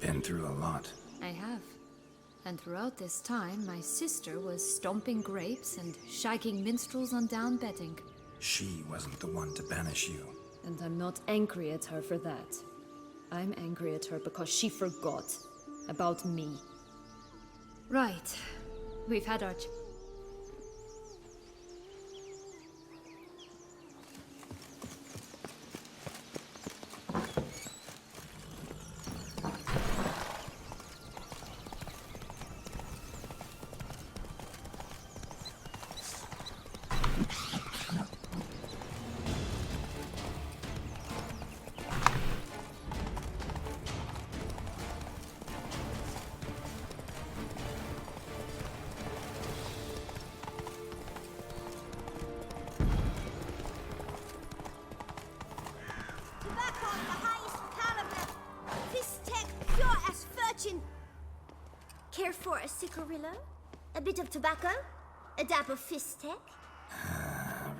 Been through a lot. I have. And throughout this time, my sister was stomping grapes and shagging minstrels on down bedding. She wasn't the one to banish you. And I'm not angry at her for that. I'm angry at her because she forgot about me. Right. We've had our... Care for a cigarillo? A bit of tobacco? A dab of fistek?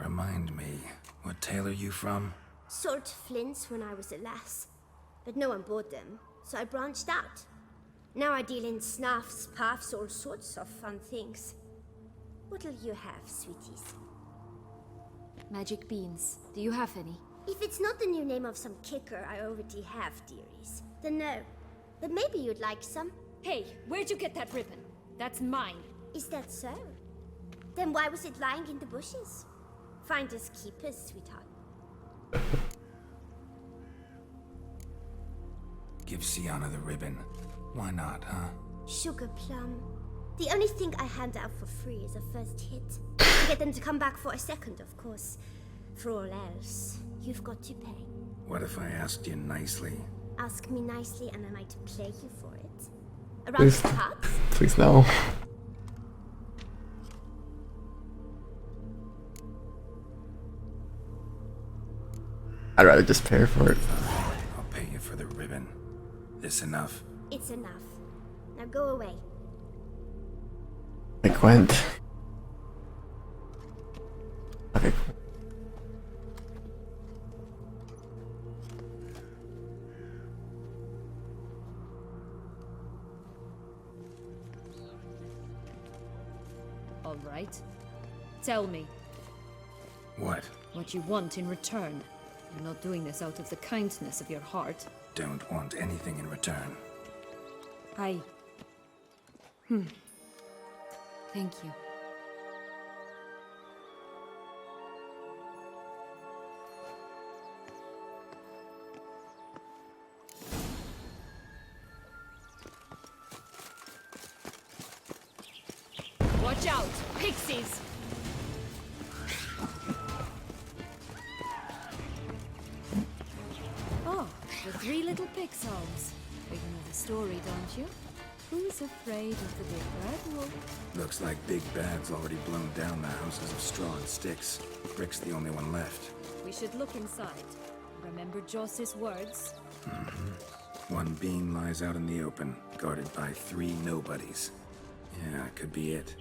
Remind me, what tale are you from? Sold flints when I was a lass, but no one bought them, so I branched out. Now I deal in snuffs, puffs, all sorts of fun things. What'll you have, sweeties? Magic beans. Do you have any? If it's not the new name of some kicker I already have, dearies, then no. But maybe you'd like some. Hey, where'd you get that ribbon? That's mine. Is that so? Then why was it lying in the bushes? Finders keepers, sweetheart. Give Sienna the ribbon. Why not, huh? Sugar plum. The only thing I hand out for free is a first hit. To get them to come back for a second, of course. For all else, you've got to pay. What if I asked you nicely? Ask me nicely and I might play you for it. Around Please, the parts? please no. I'd rather just pay for it. I'll pay you for the ribbon. This enough? It's enough. Now go away. I went. Okay, cool. All right. Tell me. What? What you want in return. You're not doing this out of the kindness of your heart. Don't want anything in return. Thank you. Watch out! Pixies! Oh, the three little pix homes. You know the story, don't you? Who's afraid of the big red wolf? Looks like Big Bad's already blown down the houses of straw and sticks. Rick's the only one left. We should look inside. Remember Joss's words? One being lies out in the open, guarded by 3 nobodies. Yeah, could be it.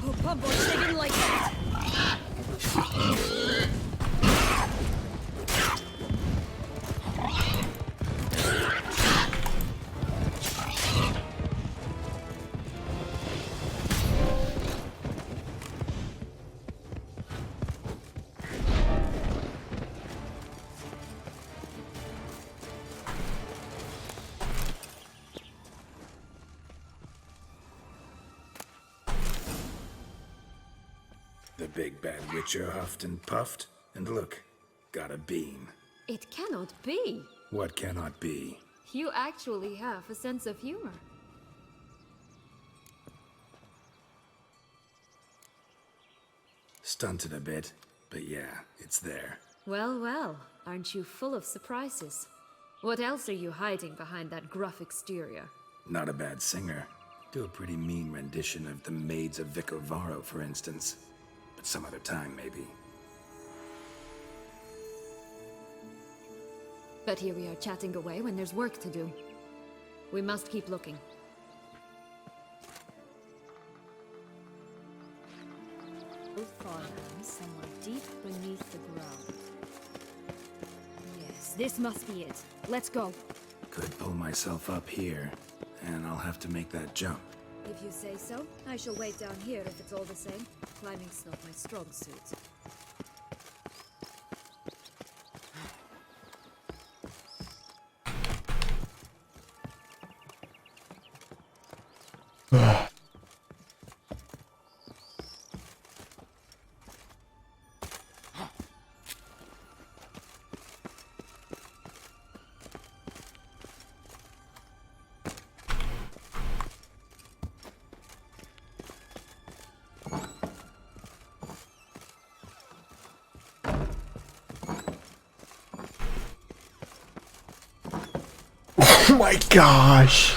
Oh, Bumboys, they didn't like that! big bad witcher huffed and puffed, and look, got a bean. It cannot be. What cannot be? You actually have a sense of humor. Stunted a bit, but yeah, it's there. Well, well, aren't you full of surprises? What else are you hiding behind that gruff exterior? Not a bad singer. Do a pretty mean rendition of The Maids of Vicovaro, for instance. But some other time, maybe. But here we are chatting away when there's work to do. We must keep looking. Both farmlands somewhere deep beneath the ground. Yes, this must be it. Let's go. Could pull myself up here, and I'll have to make that jump. If you say so, I shall wait down here if it's all the same. Climbing's not my strong suit. Oh my gosh.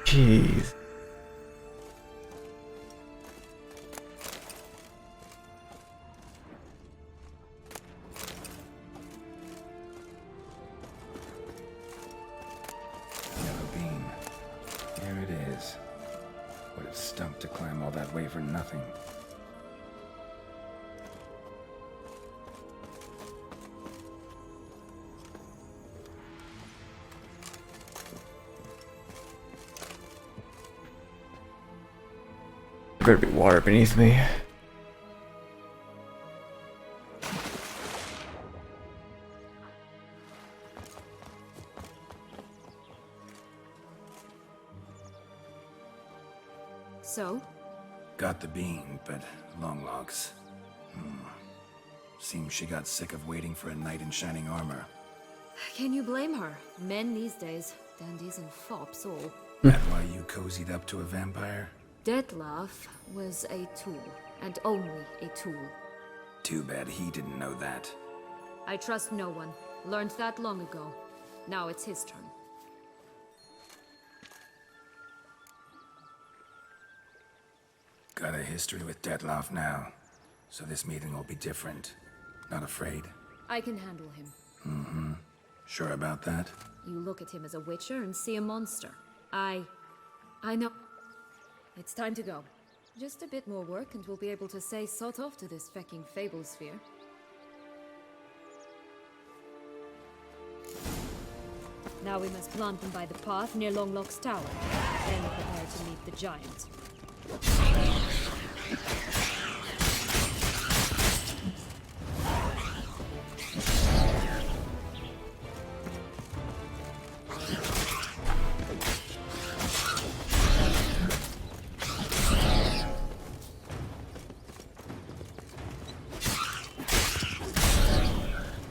Jeez. Stumped to climb all that way for nothing. There better be water beneath me. So? Got the bean, but long logs. Seems she got sick of waiting for a knight in shining armor. Can you blame her? Men these days, dandies and fops all. That why you cozied up to a vampire? Dettlaff was a tool, and only a tool. Too bad he didn't know that. I trust no one. Learned that long ago. Now it's his turn. Got a history with Dettlaff now, so this meeting will be different. Not afraid? I can handle him. Mm-hmm. Sure about that? You look at him as a witcher and see a monster. I know. It's time to go. Just a bit more work and we'll be able to say sod off to this fecking fable sphere. Now we must plant them by the path near Longlock's tower. Then prepare to meet the giant.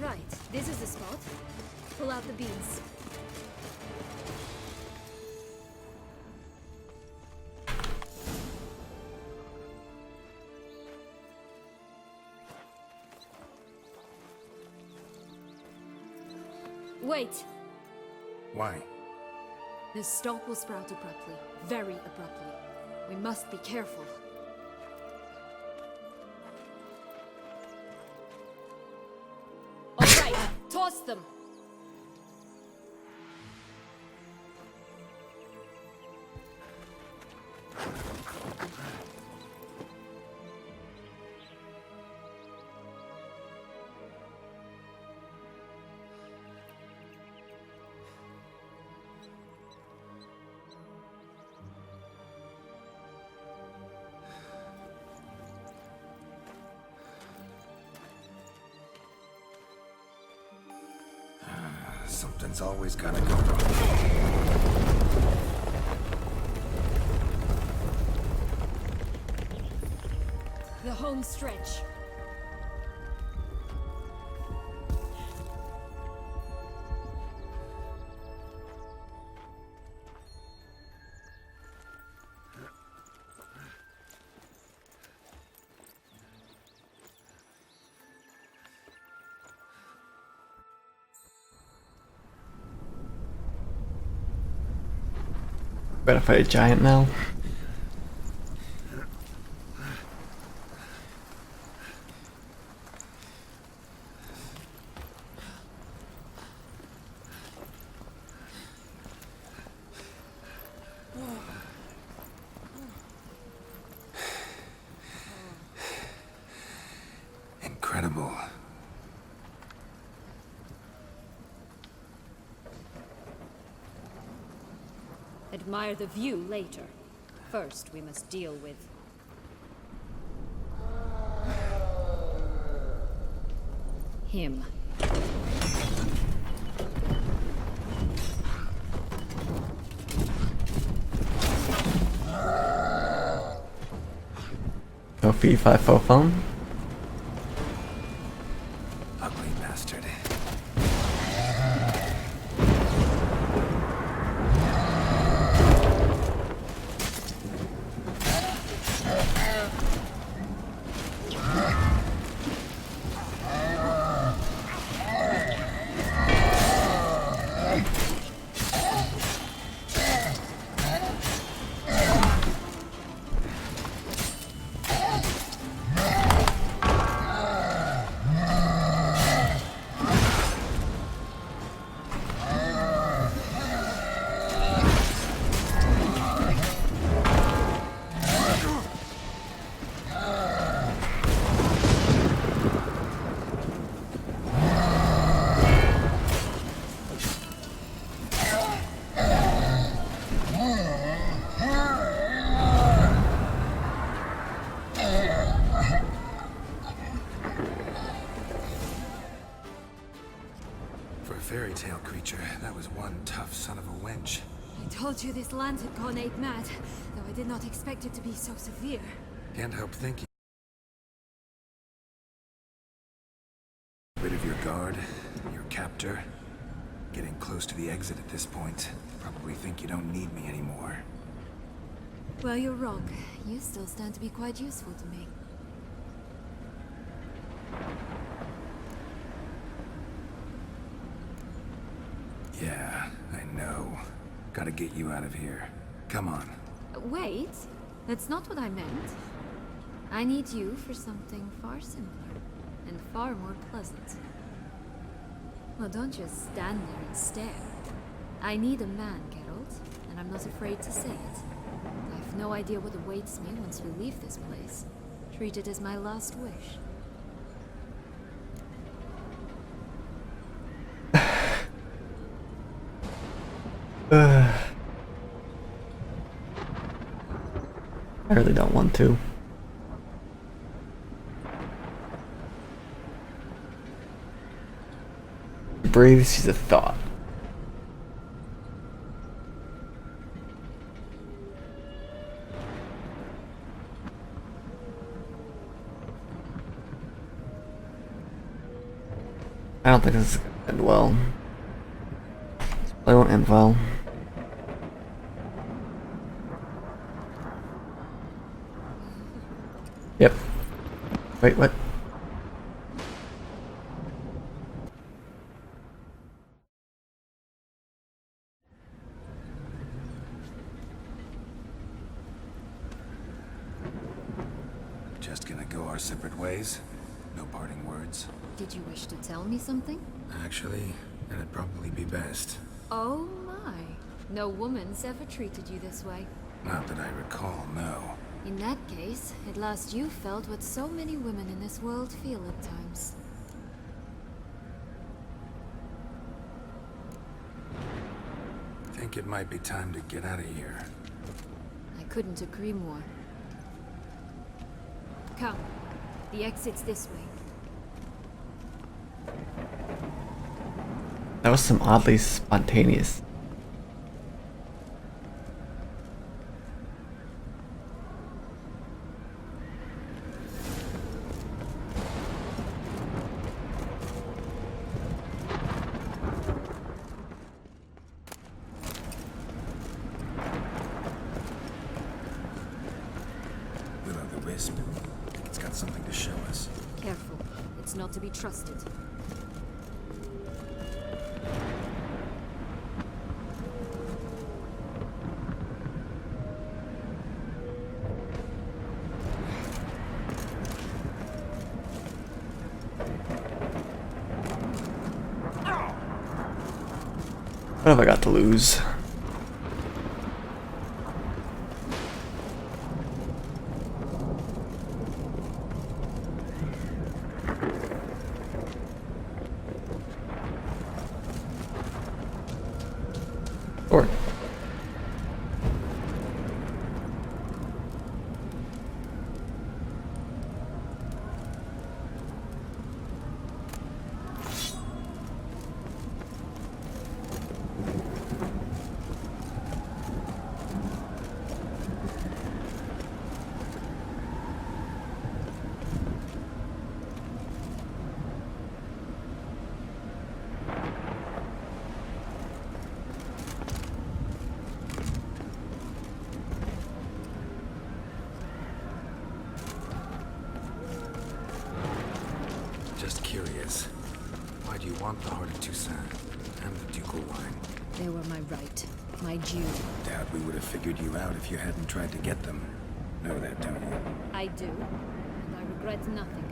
Right, this is the spot. Pull out the beans. Wait! Why? The stalk will sprout abruptly. Very abruptly. We must be careful. All right, toss them! Something's always gotta go wrong. The home stretch. Better fight a giant now. Incredible. Admire the view later. First, we must deal with... him. No fee 5 for phone. Ugly bastard. For a fairy tale creature, that was one tough son of a wench. I told you this land had gone ape mad, though I did not expect it to be so severe. Can't help thinking. Rid of your guard, your captor. Getting close to the exit at this point. Probably think you don't need me anymore. Well, you're wrong. You still stand to be quite useful to me. Yeah, I know. Gotta get you out of here. Come on. Wait, that's not what I meant. I need you for something far simpler and far more pleasant. Well, don't just stand there and stare. I need a man, Geralt, and I'm not afraid to say it. I've no idea what awaits me once we leave this place. Treat it as my last wish. I really don't want to. Breathe, she's a thought. I don't think this is gonna end well. This probably won't end well. Yep. Wait, what? Just gonna go our separate ways? No parting words? Did you wish to tell me something? Actually, that'd probably be best. Oh my. No woman's ever treated you this way. Not that I recall, no. In that case, at last you felt what so many women in this world feel at times. Think it might be time to get out of here. I couldn't agree more. Come. The exit's this way. That was some oddly spontaneous. Wisp. It's got something to show us. Careful. It's not to be trusted. What have I got to lose? Or Just curious. Why do you want the Heart of Toussaint and the ducal wine? They were my right. My due. Doubt we would have figured you out if you hadn't tried to get them. Know that, don't you? I do. And I regret nothing.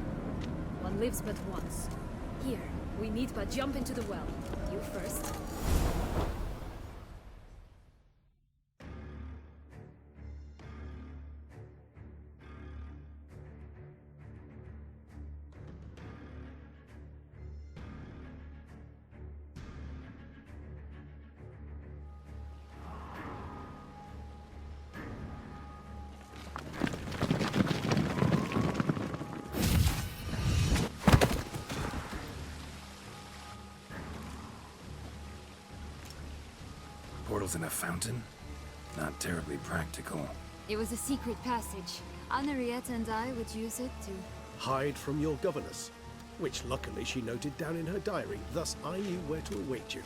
One lives but once. Here, we need but jump into the well. You first. Portals in a fountain? Not terribly practical. It was a secret passage. Henriette and I would use it to... Hide from your governess, which luckily she noted down in her diary, thus I knew where to await you.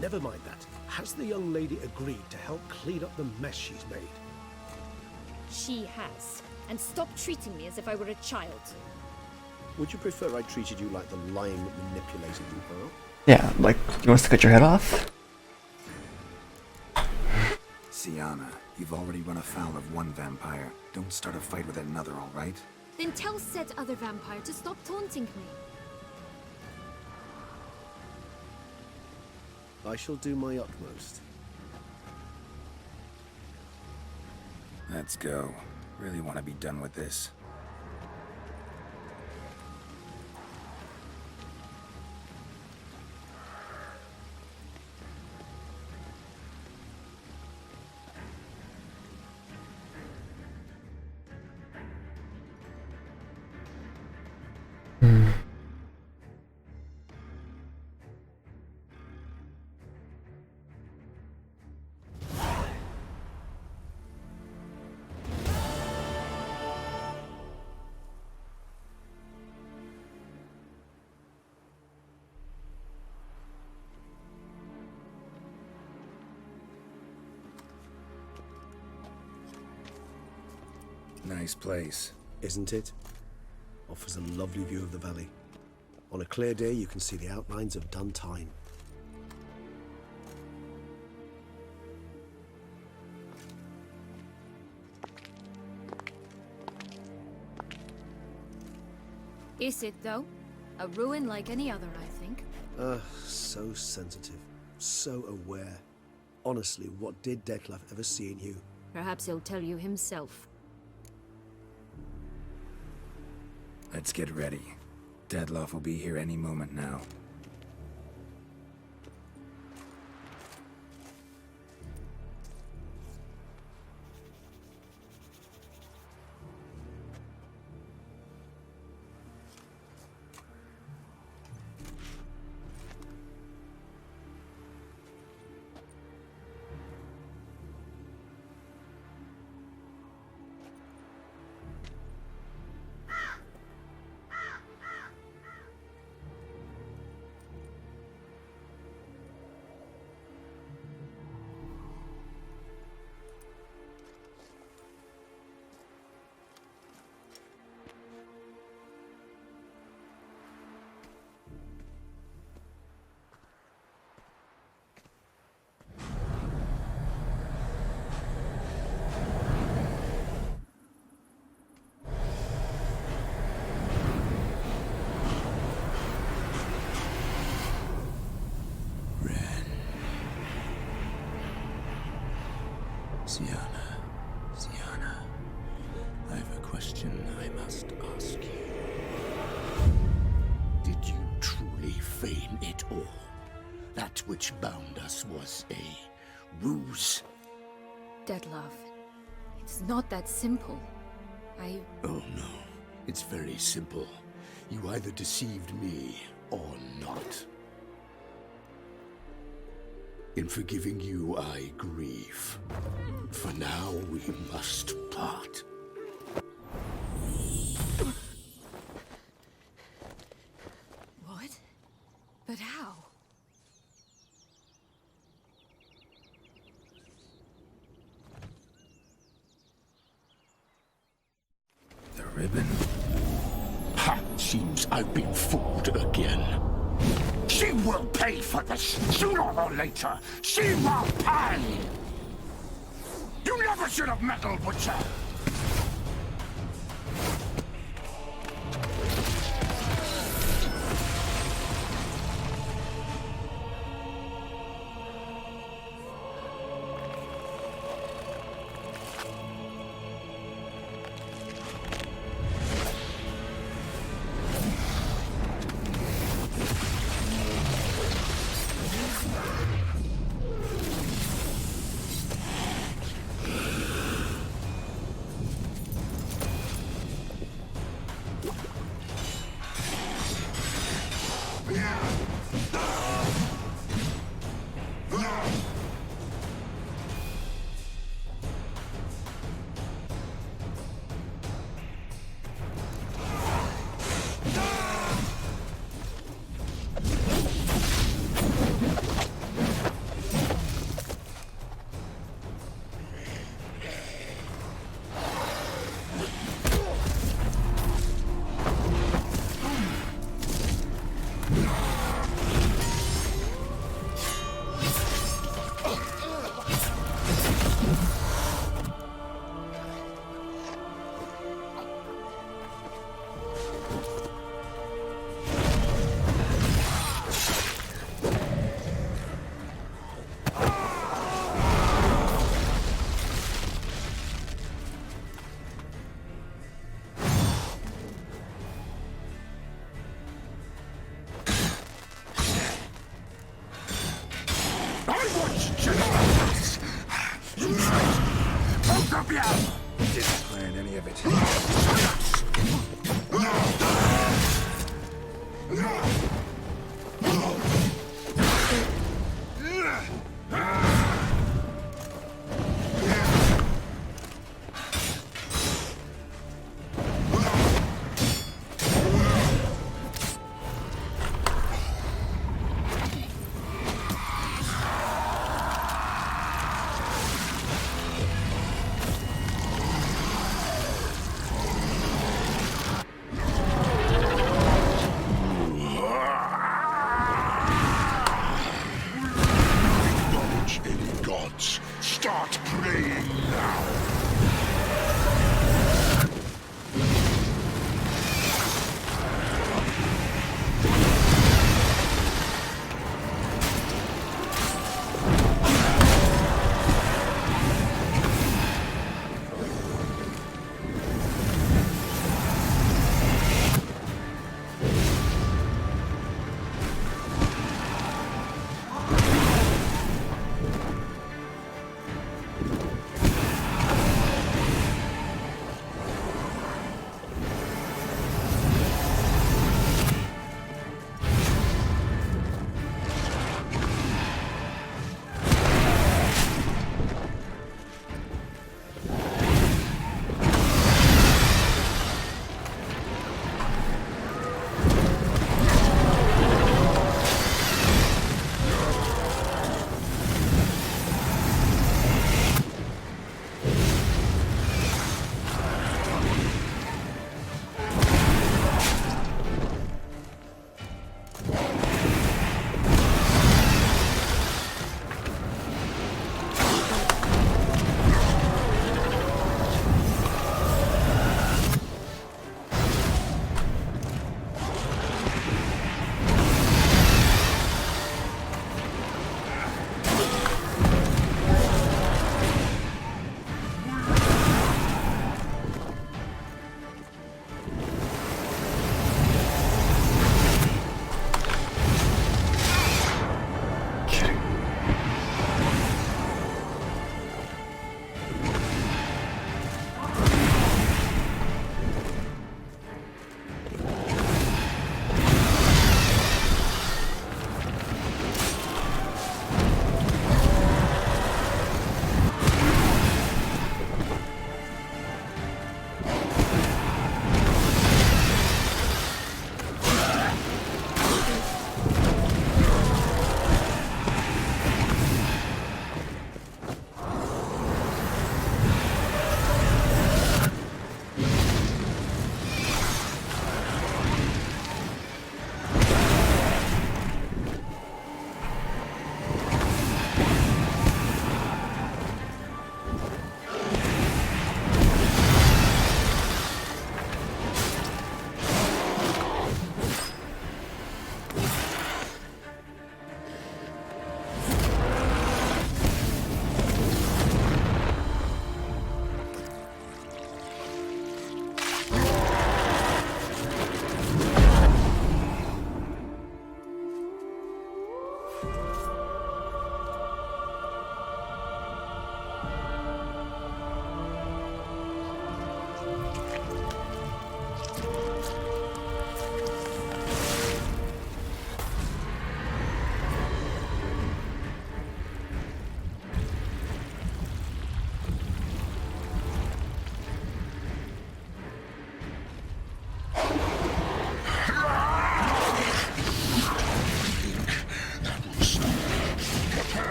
Never mind that. Has the young lady agreed to help clean up the mess she's made? She has. And stop treating me as if I were a child. Would you prefer I treated you like the lion that manipulated you, Pearl? yeah, like you want us to cut your head off? Sienna, you've already run afoul of one vampire. Don't start a fight with another, all right? Then tell said other vampire to stop taunting me. I shall do my utmost. Let's go. Really want to be done with this. Nice place. Isn't it? Offers a lovely view of the valley. On a clear day, you can see the outlines of Duntine. Is it, though? A ruin like any other, I think. So sensitive. So aware. Honestly, what did Detlef ever see in you? Perhaps he'll tell you himself. Let's get ready. Detlef will be here any moment now. all. That which bound us was a ruse. Dead love. It's not that simple. Oh no, it's very simple. You either deceived me or not. In forgiving you, I grieve. For now, we must part. What? But how? The ribbon. Ha! Seems I've been fooled again. She will pay for this, sooner or later. She will pay! You never should have meddled with her! Didn't plan any of it.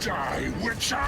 Die, Witcher!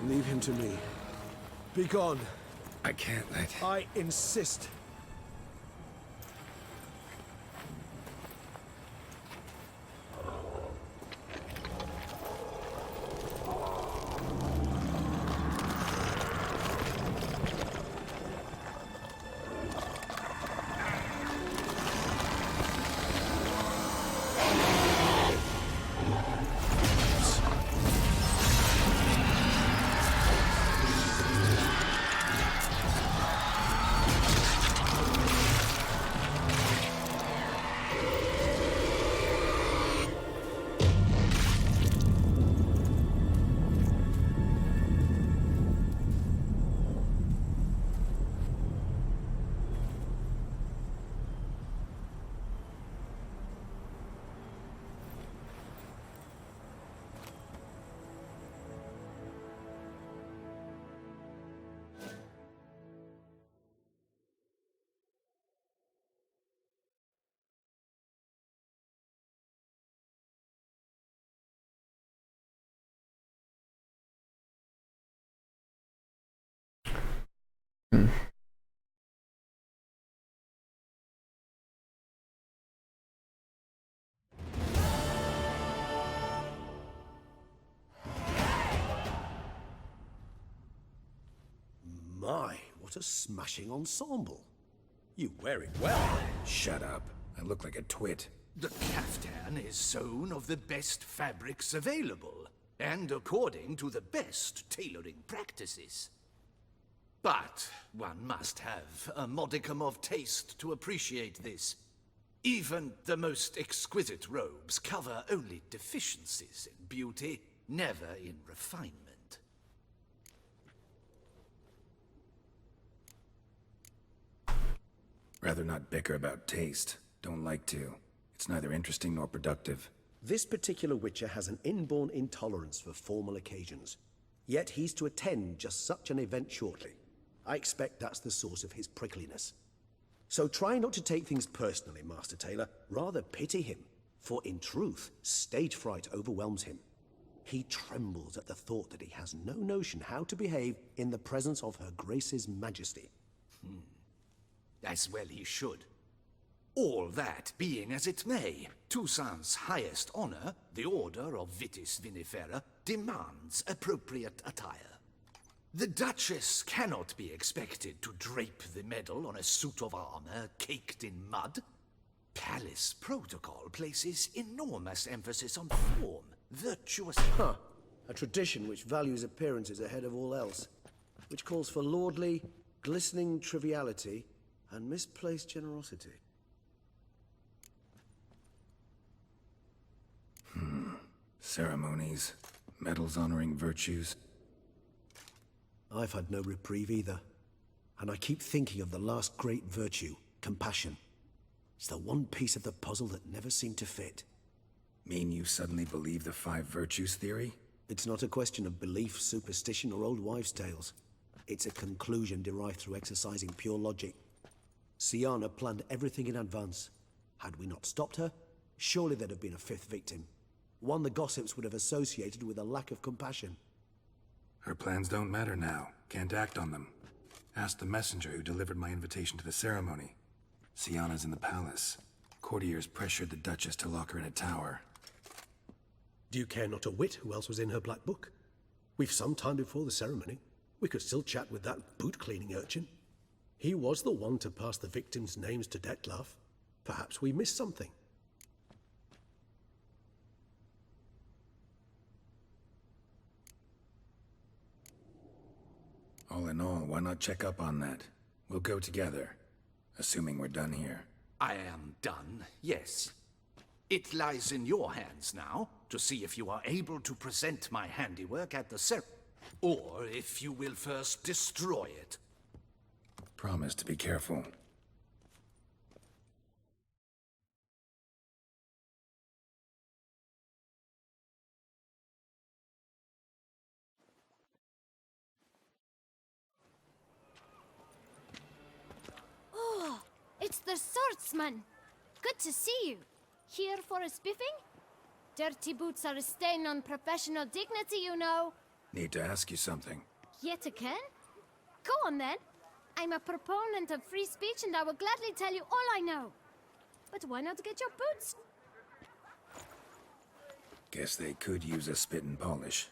Leave him to me. Be gone. I can't let... I insist. My, what a smashing ensemble. You wear it well. Shut up. I look like a twit. The caftan is sewn of the best fabrics available, and according to the best tailoring practices. But one must have a modicum of taste to appreciate this. Even the most exquisite robes cover only deficiencies in beauty, never in refinement. Rather not bicker about taste. Don't like to. It's neither interesting nor productive. This particular Witcher has an inborn intolerance for formal occasions. Yet he's to attend just such an event shortly. I expect that's the source of his prickliness. So try not to take things personally, Master Tailor. Rather pity him. For in truth, stage fright overwhelms him. He trembles at the thought that he has no notion how to behave in the presence of Her Grace's Majesty. As well he should. All that being as it may, Toussaint's highest honor, the Order of Vitis Vinifera, demands appropriate attire. The Duchess cannot be expected to drape the medal on a suit of armor caked in mud. Palace protocol places enormous emphasis on form, virtuous... A tradition which values appearances ahead of all else, which calls for lordly, glistening triviality and misplaced generosity. Ceremonies, Medals honoring virtues. I've had no reprieve either. And I keep thinking of the last great virtue, compassion. It's the one piece of the puzzle that never seemed to fit. Mean you suddenly believe the 5 virtues theory? It's not a question of belief, superstition, or old wives' tales. It's a conclusion derived through exercising pure logic. Siana planned everything in advance. Had we not stopped her, surely there'd have been a 5th victim. One the gossips would have associated with a lack of compassion. Her plans don't matter now. Can't act on them. Ask the messenger who delivered my invitation to the ceremony. Siana's in the palace. Courtiers pressured the Duchess to lock her in a tower. Do you care not a whit who else was in her black book? We've some time before the ceremony. We could still chat with that boot-cleaning urchin. He was the one to pass the victims' names to Dettlaff. Perhaps we missed something. All in all, why not check up on that? We'll go together, assuming we're done here. I am done, yes. It lies in your hands now to see if you are able to present my handiwork at the ceremony, or if you will first destroy it. Promise to be careful. Oh, it's the swordsman. Good to see you. Here for a spiffing? Dirty boots are a stain on professional dignity, you know. Need to ask you something. Yet again? Go on then. I'm a proponent of free speech and I will gladly tell you all I know. But why not get your boots? Guess they could use a spit and polish.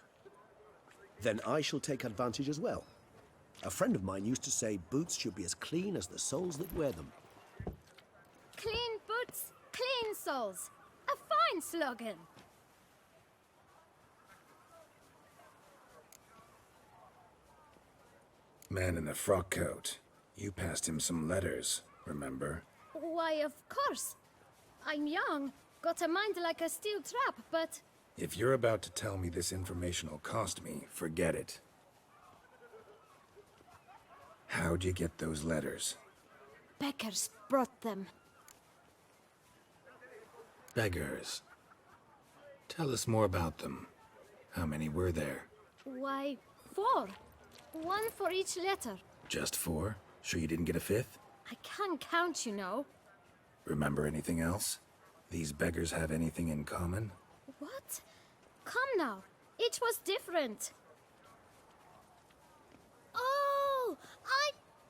Then I shall take advantage as well. A friend of mine used to say boots should be as clean as the soles that wear them. Clean boots, clean soles. A fine slogan. Man in the frock coat. You passed him some letters, remember? Why, of course. I'm young, got a mind like a steel trap, but... If you're about to tell me this information will cost me, forget it. How'd you get those letters? Beggars brought them. Beggars. Tell us more about them. How many were there? Why, 4. 1 for each letter. Just 4? Sure you didn't get a 5th? I can't count, you know. Remember anything else? These beggars have anything in common? What? Come now. Each was different. Oh,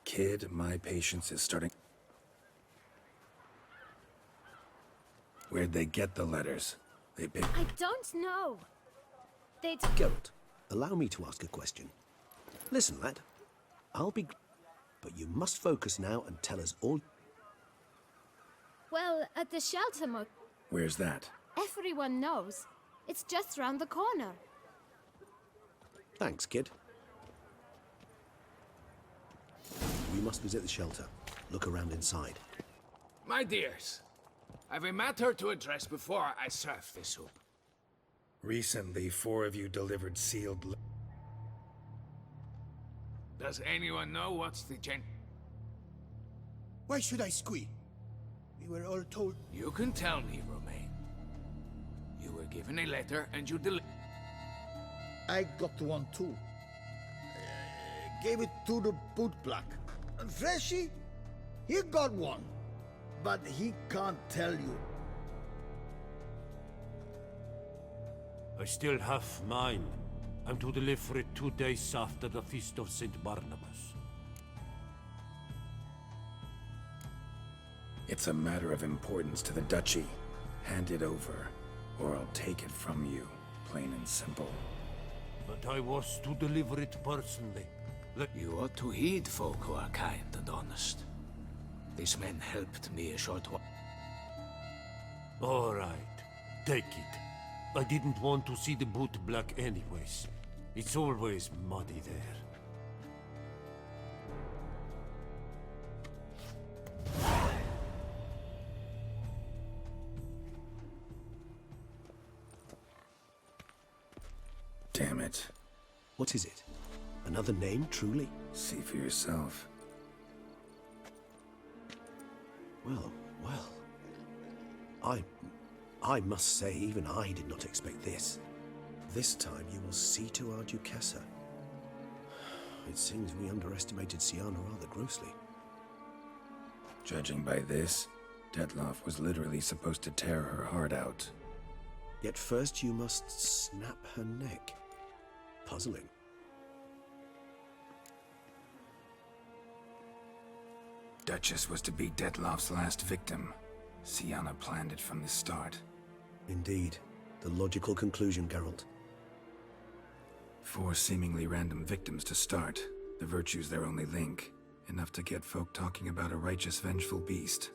Kid, my patience is starting... Where'd they get the letters? They picked... I don't know. They'd... Geralt, allow me to ask a question. Listen, lad. I'll be... But you must focus now and tell us all... Well, at the shelter, Where's that? everyone knows. It's just round the corner. Thanks, kid. We must visit the shelter. Look around inside. My dears, I've a matter to address before I serve the soup. Recently, 4 of you delivered sealed... Does anyone know what's the gen... Why should I squeal? We were all told... You can tell me, Romain. You were given a letter and you delivered... I got one too. Gave it to the bootblack. And Freshy, he got one. But he can't tell you. I still have mine. I'm to deliver it 2 days after the Feast of St. Barnabas. It's a matter of importance to the Duchy. Hand it over, or I'll take it from you, plain and simple. But I was to deliver it personally. You ought to heed folk who are kind and honest. These men helped me a short while. All right, take it. I didn't want to see the boot black anyways. It's always muddy there. it. What is it? Another name, truly? See for yourself. Well, well. I must say, even I did not expect this. This time you will see to our Duchessa. It seems we underestimated Siana rather grossly. Judging by this, Detloff was literally supposed to tear her heart out. Yet first you must snap her neck. Puzzling. Duchess was to be Detloff's last victim. Siana planned it from the start. Indeed. The logical conclusion, Geralt. 4 seemingly random victims to start. The virtue's their only link. Enough to get folk talking about a righteous, vengeful beast.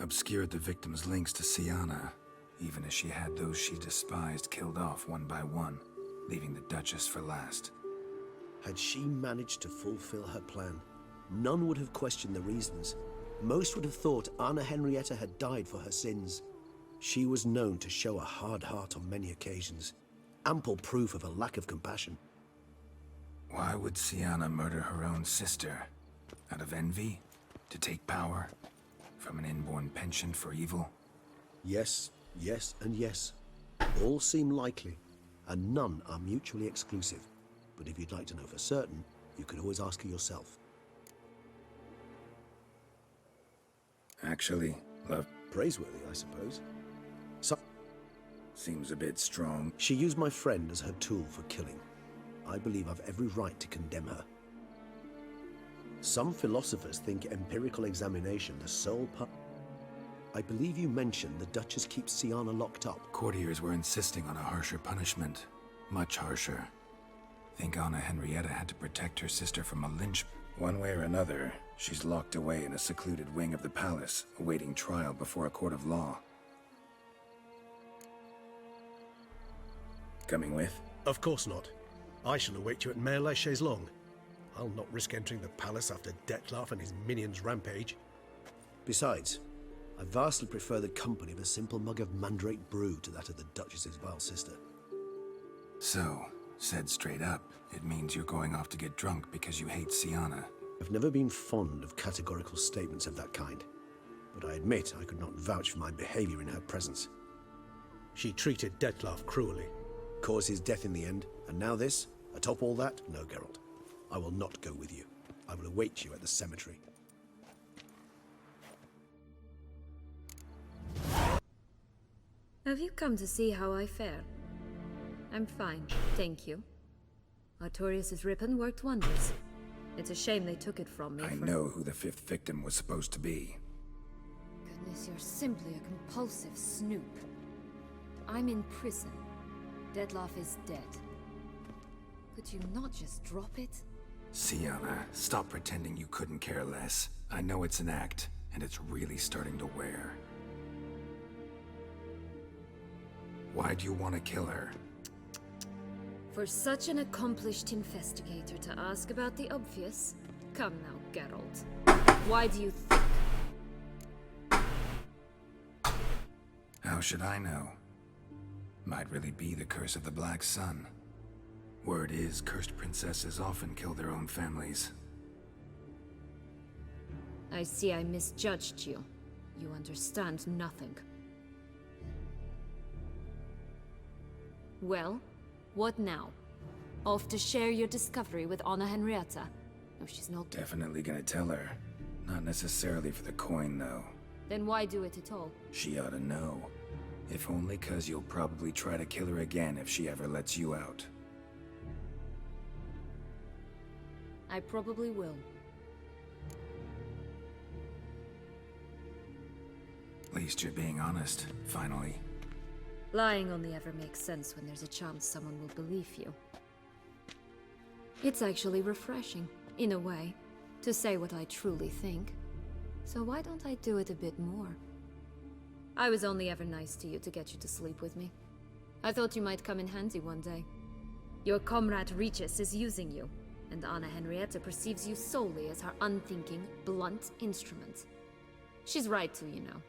Obscured the victims' links to Siana, even as she had those she despised killed off one by one, leaving the Duchess for last. Had she managed to fulfill her plan, none would have questioned the reasons. Most would have thought Anna Henrietta had died for her sins. She was known to show a hard heart on many occasions. Ample proof of a lack of compassion. Why would Siana murder her own sister? Out of envy? To take power? From an inborn penchant for evil? Yes, yes, and yes. All seem likely, and none are mutually exclusive. But if you'd like to know for certain, you could always ask her yourself. Actually, love... Praiseworthy, I suppose. Seems a bit strong. She used my friend as her tool for killing. I believe I've every right to condemn her. Some philosophers think empirical examination the sole part. I believe you mentioned the Duchess keeps Siana locked up. Courtiers were insisting on a harsher punishment. Much harsher. Think Anna Henrietta had to protect her sister from a lynch. One way or another, she's locked away in a secluded wing of the palace, awaiting trial before a court of law. Coming with? Of course not. I shall await you at Mare la Chaise-Longue. I'll not risk entering the palace after Detloff and his minions rampage. Besides, I vastly prefer the company of a simple mug of mandrake brew to that of the Duchess's vile sister. So, said straight up, it means you're going off to get drunk because you hate Siana. I've never been fond of categorical statements of that kind, but I admit I could not vouch for my behavior in her presence. She treated Detloff cruelly, caused his death in the end, and now this? Atop all that? No, Geralt. I will not go with you. I will await you at the cemetery. Have you come to see how I fare? I'm fine, thank you. Artorius' ribbon worked wonders. It's a shame they took it from me. I know who the 5th victim was supposed to be. Goodness, you're simply a compulsive snoop. I'm in prison. Detloff is dead. Could you not just drop it? Siana, stop pretending you couldn't care less. I know it's an act, and it's really starting to wear. Why do you want to kill her? For such an accomplished investigator to ask about the obvious? Come now, Geralt. Why do you think? How should I know? Might really be the curse of the Black Sun. Word is, cursed princesses often kill their own families. I see I misjudged you. You understand nothing. Well, what now? Off to share your discovery with Anna Henrietta? No, she's not... Definitely gonna tell her. Not necessarily for the coin, though. Then why do it at all? She ought to know. If only 'cause you'll probably try to kill her again if she ever lets you out. I probably will. At least you're being honest, finally. Lying only ever makes sense when there's a chance someone will believe you. It's actually refreshing, in a way, to say what I truly think. So why don't I do it a bit more? I was only ever nice to you to get you to sleep with me. I thought you might come in handy one day. Your comrade Regis is using you, and Anna Henrietta perceives you solely as her unthinking, blunt instrument. She's right to, you know.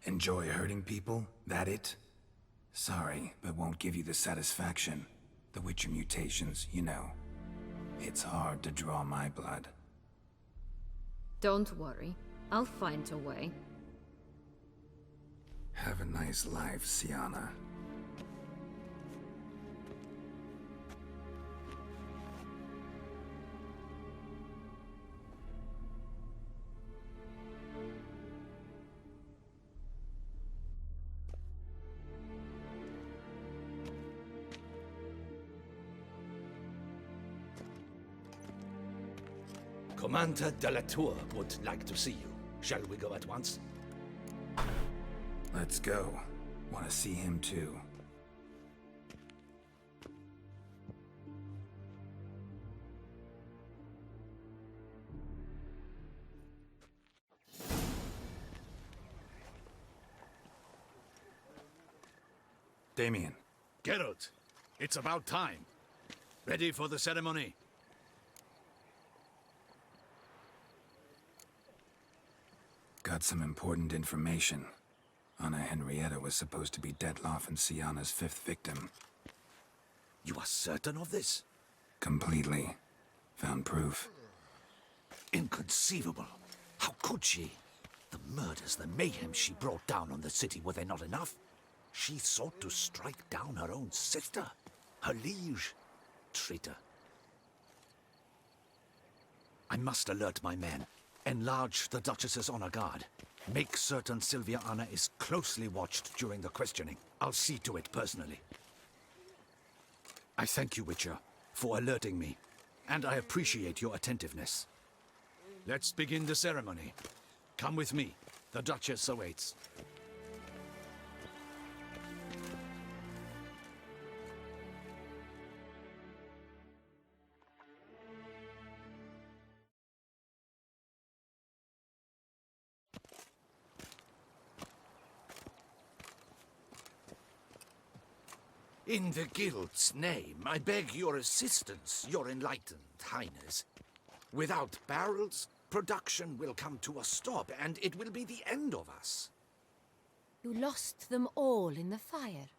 Enjoy hurting people? That it? Sorry, but won't give you the satisfaction. The Witcher mutations, you know. It's hard to draw my blood. Don't worry. I'll find a way. Have a nice life, Siana. Commander de la Tour would like to see you. Shall we go at once? Let's go. Want to see him too. Damien. Geralt, it's about time. Ready for the ceremony? Got some important information. Anna Henrietta was supposed to be Detloff and Siana's 5th victim. You are certain of this? Completely. Found proof. Inconceivable. How could she? The murders, the mayhem she brought down on the city, were they not enough? She sought to strike down her own sister, her liege. Traitor. I must alert my men. Enlarge the Duchess's honor guard. Make certain Sylvia Anna is closely watched during the questioning. I'll see to it personally. I thank you, Witcher, for alerting me, and I appreciate your attentiveness. Let's begin the ceremony. Come with me. The Duchess awaits. In the Guild's name, I beg your assistance, your enlightened highness. Without barrels, production will come to a stop, and it will be the end of us. You lost them all in the fire.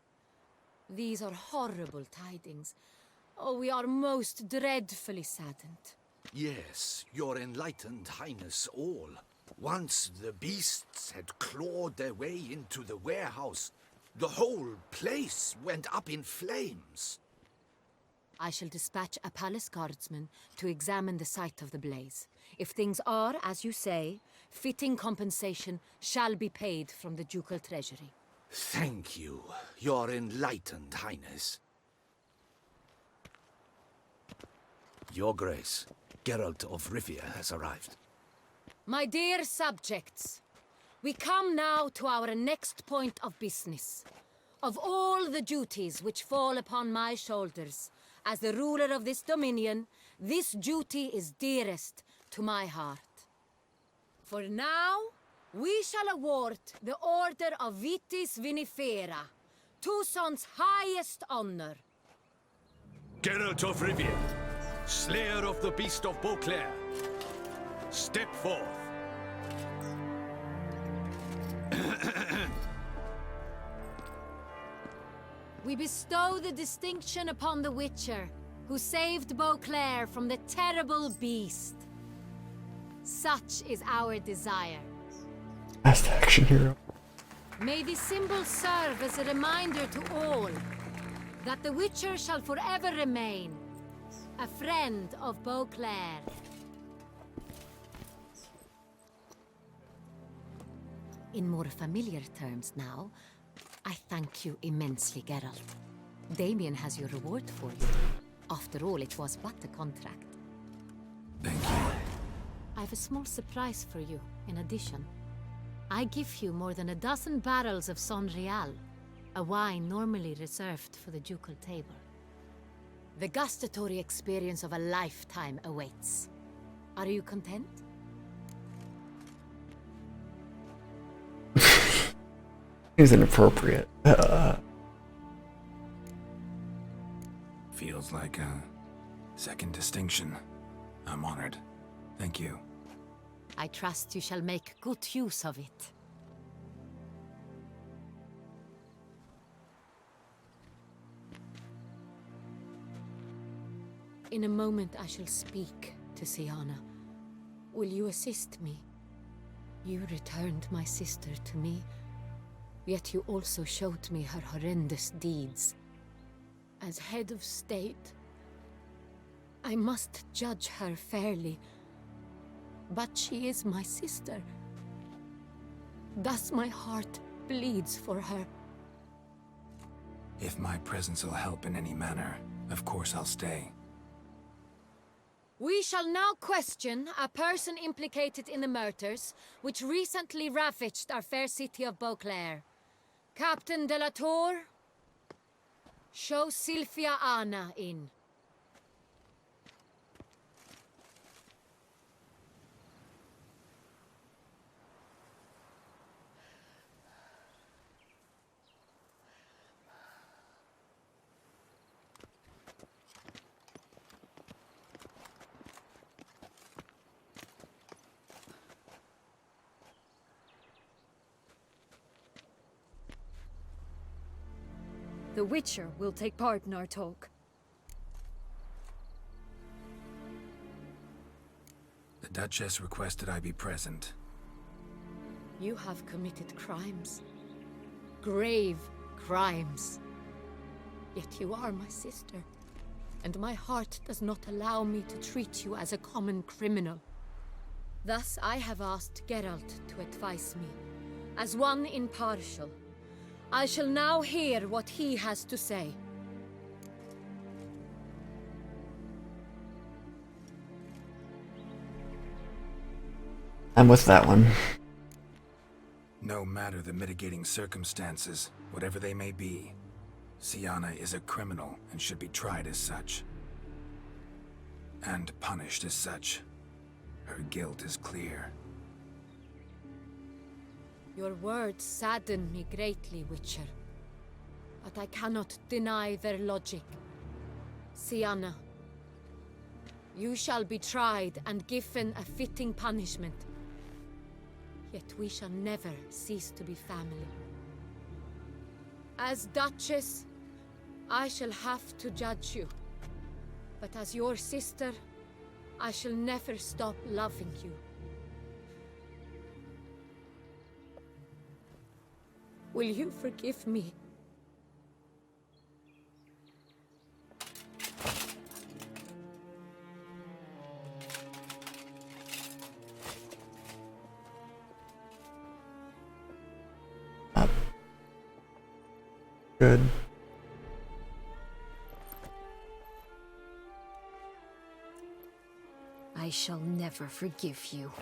These are horrible tidings. Oh, we are most dreadfully saddened. Yes, your enlightened highness all. Once the beasts had clawed their way into the warehouse, the whole place went up in flames. I shall dispatch a palace guardsman to examine the site of the blaze. If things are, as you say, fitting compensation shall be paid from the ducal treasury. Thank you, your enlightened highness. Your Grace, Geralt of Rivia has arrived. My dear subjects, we come now to our next point of business. Of all the duties which fall upon my shoulders, as the ruler of this dominion, this duty is dearest to my heart. For now, we shall award the Order of Vitis Vinifera, Tucson's highest honor. Geralt of Rivia, slayer of the beast of Beauclair, step forth. We bestow the distinction upon the Witcher, who saved Beauclair from the terrible beast. Such is our desire. Best action hero. May this symbol serve as a reminder to all that the Witcher shall forever remain a friend of Beauclair. In more familiar terms now, I thank you immensely, Geralt. Damien has your reward for you. After all, it was but a contract. Thank you. I have a small surprise for you, in addition. I give you more than a dozen barrels of Son Real, a wine normally reserved for the ducal table. The gustatory experience of a lifetime awaits. Are you content? Is inappropriate. Feels like a second distinction. I'm honored. Thank you. I trust you shall make good use of it. In a moment I shall speak to Siana. Will you assist me? You returned my sister to me, yet you also showed me her horrendous deeds. As head of state, I must judge her fairly, but she is my sister. Thus my heart bleeds for her. If my presence will help in any manner, of course I'll stay. We shall now question a person implicated in the murders which recently ravaged our fair city of Beauclair. Captain de la Tour, show Sylvia Anna in. The Witcher will take part in our talk. The Duchess requested I be present. You have committed crimes. Grave crimes. Yet you are my sister, and my heart does not allow me to treat you as a common criminal. Thus I have asked Geralt to advise me, as one impartial. I shall now hear what he has to say. I'm with that one. No matter the mitigating circumstances, whatever they may be, Siana is a criminal and should be tried as such. And punished as such. Her guilt is clear. Your words sadden me greatly, Witcher. But I cannot deny their logic. Siana, you shall be tried and given a fitting punishment. Yet we shall never cease to be family. As Duchess, I shall have to judge you. But as your sister, I shall never stop loving you. Will you forgive me? Good. I shall never forgive you.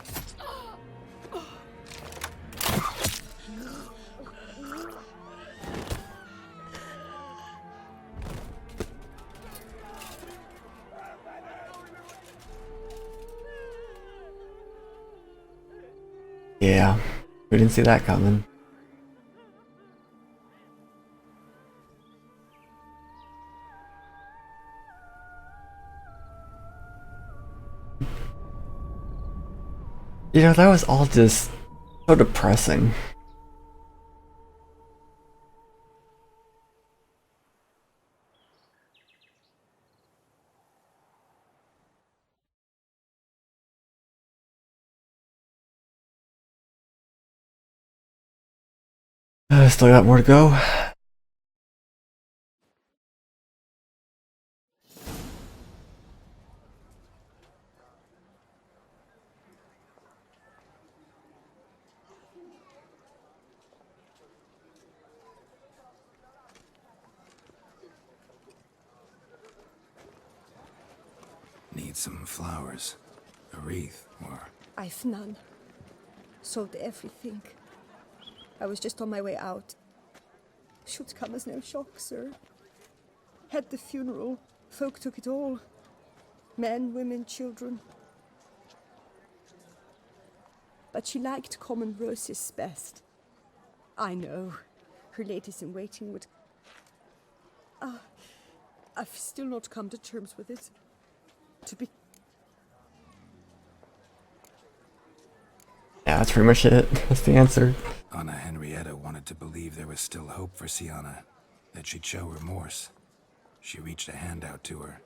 Yeah, we didn't see that coming. You know, that was all just so depressing. Still got more to go. Need some flowers. A wreath, or... I've none. Sold everything. I was just on my way out. Should come as no shock, sir. Had the funeral. Folk took it all. Men, women, children. But she liked common roses best. I know. Her ladies-in-waiting would... I've still not come to terms with it. To be... Yeah, that's pretty much it. That's the answer. Anna Henrietta wanted to believe there was still hope for Siana, that she'd show remorse. She reached a hand out to her.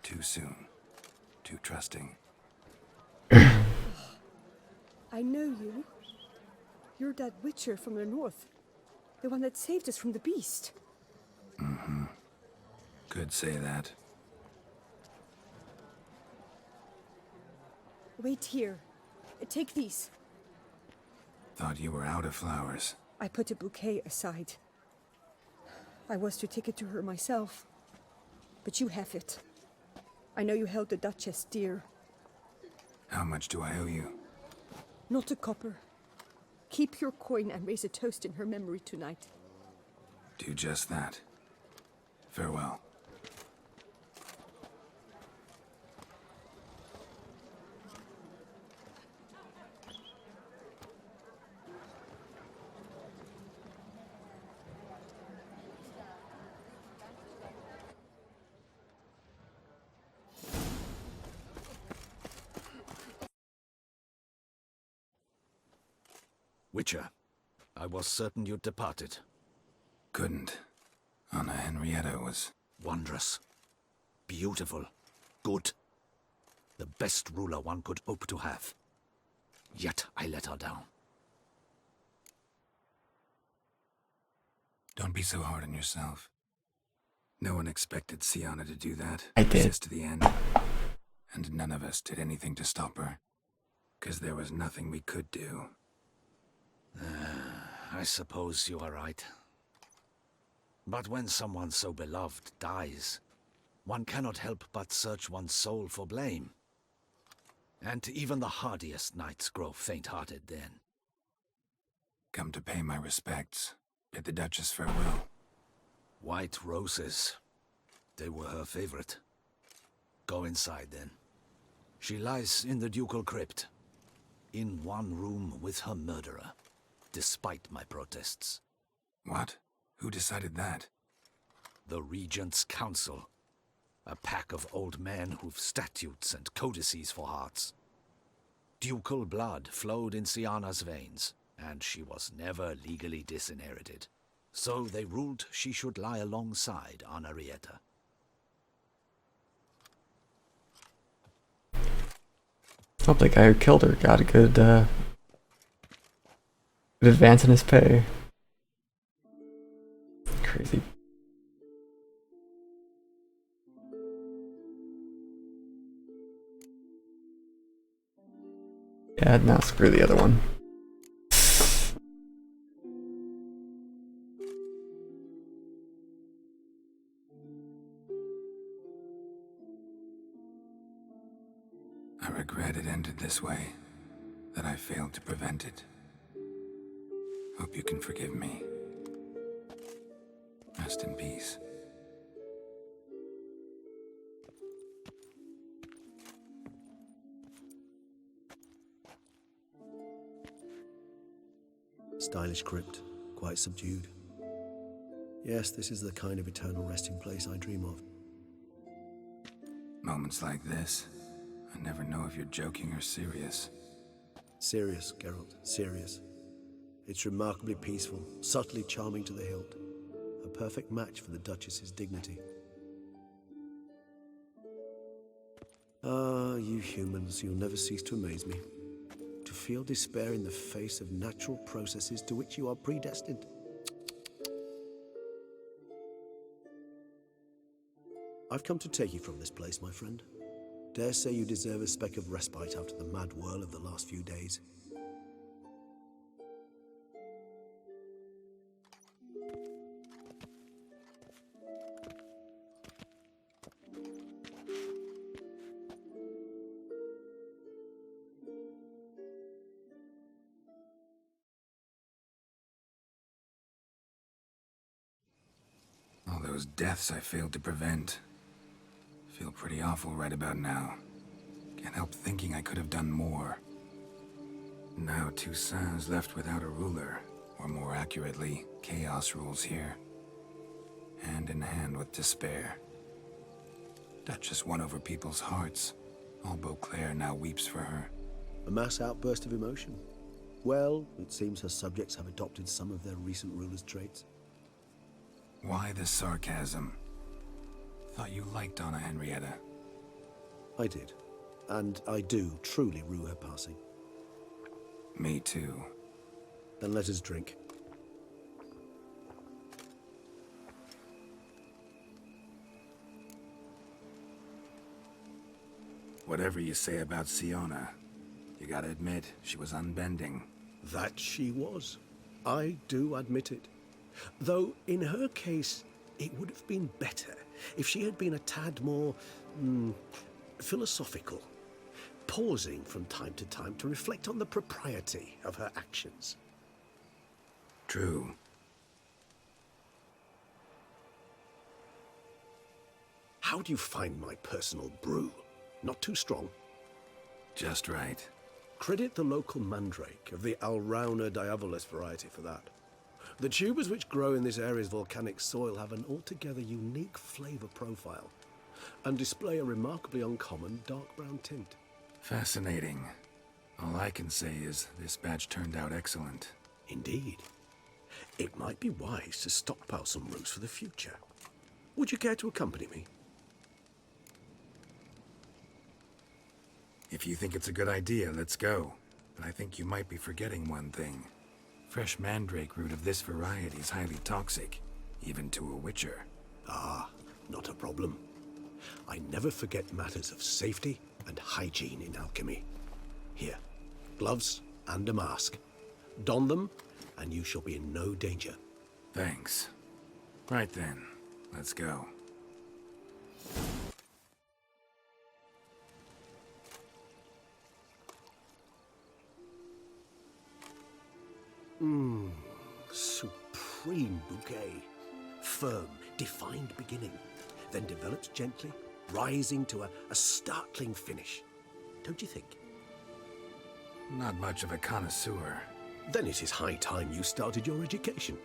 Too soon. Too trusting. I know you. You're that witcher from the north. The one that saved us from the beast. Mm-hmm. Could say that. Wait here. Take these. Thought you were out of flowers. I put a bouquet aside. I was to take it to her myself. But you have it. I know you held the Duchess dear. How much do I owe you? Not a copper. Keep your coin and raise a toast in her memory tonight. Do just that. Farewell. Witcher, I was certain you'd departed. Couldn't. Anna Henrietta was... Wondrous. Beautiful. Good. The best ruler one could hope to have. Yet I let her down. Don't be so hard on yourself. No one expected Sienna to do that. I did. Persist to the end. And none of us did anything to stop her. 'Cause there was nothing we could do. I suppose you are right. But when someone so beloved dies, one cannot help but search one's soul for blame. And even the hardiest knights grow faint-hearted then. Come to pay my respects. Bid the Duchess farewell. White roses. They were her favorite. Go inside then. She lies in the ducal crypt. In one room with her murderer. Despite my protests. What? Who decided that? The Regent's Council. A pack of old men who've statutes and codices for hearts. Ducal blood flowed in Sienna's veins, and she was never legally disinherited. So they ruled she should lie alongside Henrietta. Hope the guy who killed her got a good advance in his pay. Crazy. Yeah, now screw the other one. I regret it ended this way, that I failed to prevent it. Hope you can forgive me. Rest in peace. Stylish crypt, quite subdued. Yes, this is the kind of eternal resting place I dream of. Moments like this, I never know if you're joking or serious. Serious, Geralt, serious. It's remarkably peaceful, subtly charming to the hilt. A perfect match for the Duchess's dignity. Ah, you humans, you'll never cease to amaze me. To feel despair in the face of natural processes to which you are predestined. I've come to take you from this place, my friend. Dare say you deserve a speck of respite after the mad whirl of the last few days. All those deaths I failed to prevent. Feel pretty awful right about now. Can't help thinking I could have done more. Now Toussaint's left without a ruler, or more accurately, chaos rules here. Hand in hand with despair. Duchess won over people's hearts. All Beauclair now weeps for her. A mass outburst of emotion. Well, it seems her subjects have adopted some of their recent ruler's traits. Why the sarcasm? Thought you liked Anna Henrietta. I did. And I do truly rue her passing. Me too. Then let us drink. Whatever you say about Siona, you gotta admit, she was unbending. That she was. I do admit it. Though, in her case, it would have been better if she had been a tad more philosophical, pausing from time to time to reflect on the propriety of her actions. True. How do you find my personal brew? Not too strong? Just right. Credit the local mandrake of the Alrauna diavolis variety for that. The tubers which grow in this area's volcanic soil have an altogether unique flavour profile and display a remarkably uncommon dark brown tint. Fascinating. All I can say is this batch turned out excellent. Indeed. It might be wise to stockpile some roots for the future. Would you care to accompany me? If you think it's a good idea, let's go. But I think you might be forgetting one thing. Fresh mandrake root of this variety is highly toxic, even to a witcher. Ah, not a problem. I never forget matters of safety and hygiene in alchemy. Here, gloves and a mask. Don them, and you shall be in no danger. Thanks. Right then, let's go. Supreme bouquet. Firm, defined beginning, then develops gently, rising to a startling finish. Don't you think? Not much of a connoisseur. Then it is high time you started your education.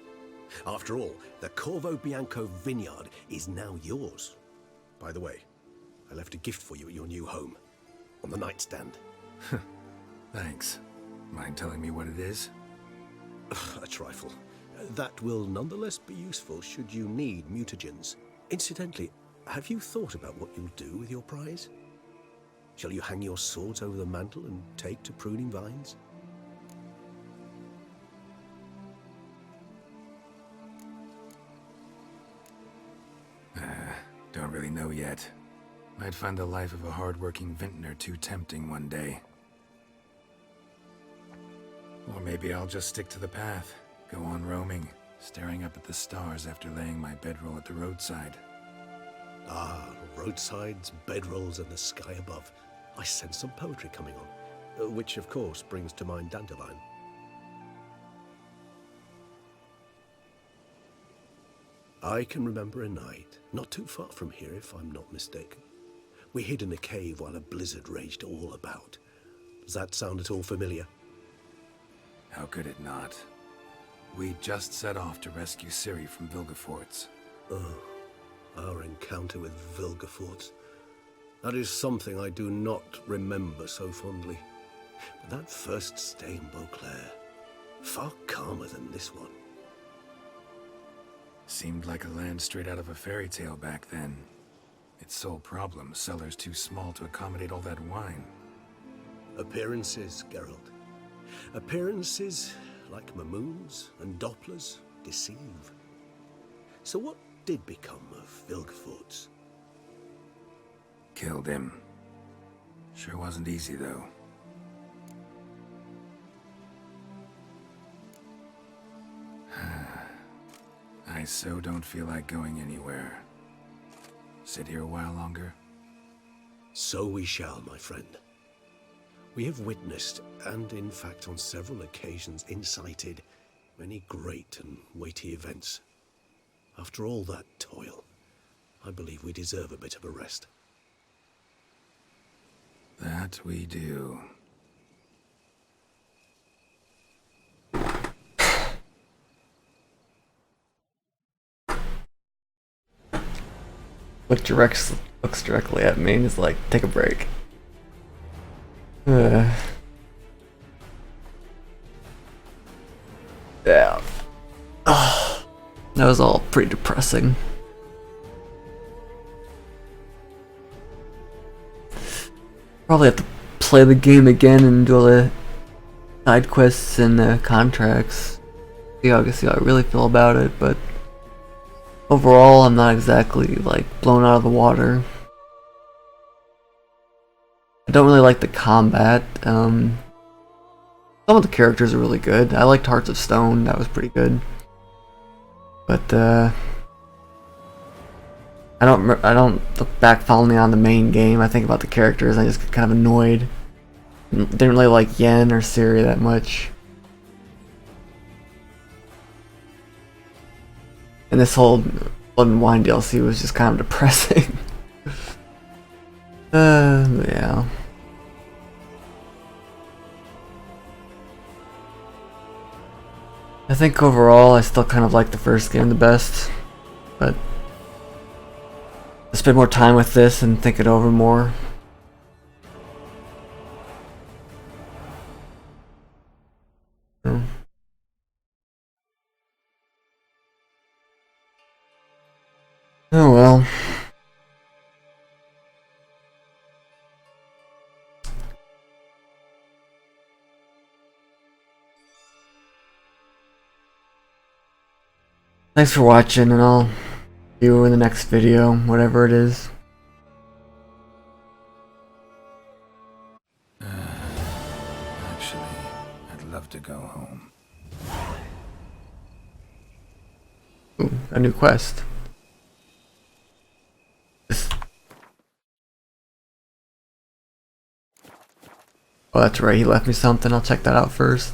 After all, the Corvo Bianco vineyard is now yours. By the way, I left a gift for you at your new home, on the nightstand. Thanks. Mind telling me what it is? A trifle. That will nonetheless be useful should you need mutagens. Incidentally, have you thought about what you'll do with your prize? Shall you hang your swords over the mantle and take to pruning vines? Don't really know yet. Might find the life of a hard-working vintner too tempting one day. Or maybe I'll just stick to the path, go on roaming, staring up at the stars after laying my bedroll at the roadside. Ah, roadsides, bedrolls, and the sky above. I sense some poetry coming on, which of course brings to mind Dandelion. I can remember a night, not too far from here if I'm not mistaken. We hid in a cave while a blizzard raged all about. Does that sound at all familiar? How could it not? We just set off to rescue Ciri from Vilgefortz. Oh, our encounter with Vilgefortz. That is something I do not remember so fondly. But that first stay in Beauclair, far calmer than this one. Seemed like a land straight out of a fairy tale back then. Its sole problem, cellars too small to accommodate all that wine. Appearances, Geralt. Appearances, like Mamoons and Dopplers, deceive. So what did become of Vilgefortz? Killed him. Sure wasn't easy, though. I so don't feel like going anywhere. Sit here a while longer? So we shall, my friend. We have witnessed, and in fact on several occasions incited, many great and weighty events. After all that toil, I believe we deserve a bit of a rest. That we do. Looks directly at me and is like, take a break. Yeah. That was all pretty depressing. Probably have to play the game again and do all the side quests and contracts. See how I really feel about it, but overall, I'm not exactly like blown out of the water. I don't really like the combat. Some of the characters are really good. I liked Hearts of Stone, that was pretty good. But I don't look back fondly on the main game. I think about the characters. I just get kind of annoyed. Didn't really like Yen or Ciri that much. And this whole Blood and Wine DLC was just kind of depressing. Yeah. I think overall I still kind of like the first game the best, but I spend more time with this and think it over more. Oh well. Thanks for watching, and I'll see you in the next video, whatever it is. Actually, I'd love to go home. Ooh, a new quest. Oh, that's right, he left me something. I'll check that out first.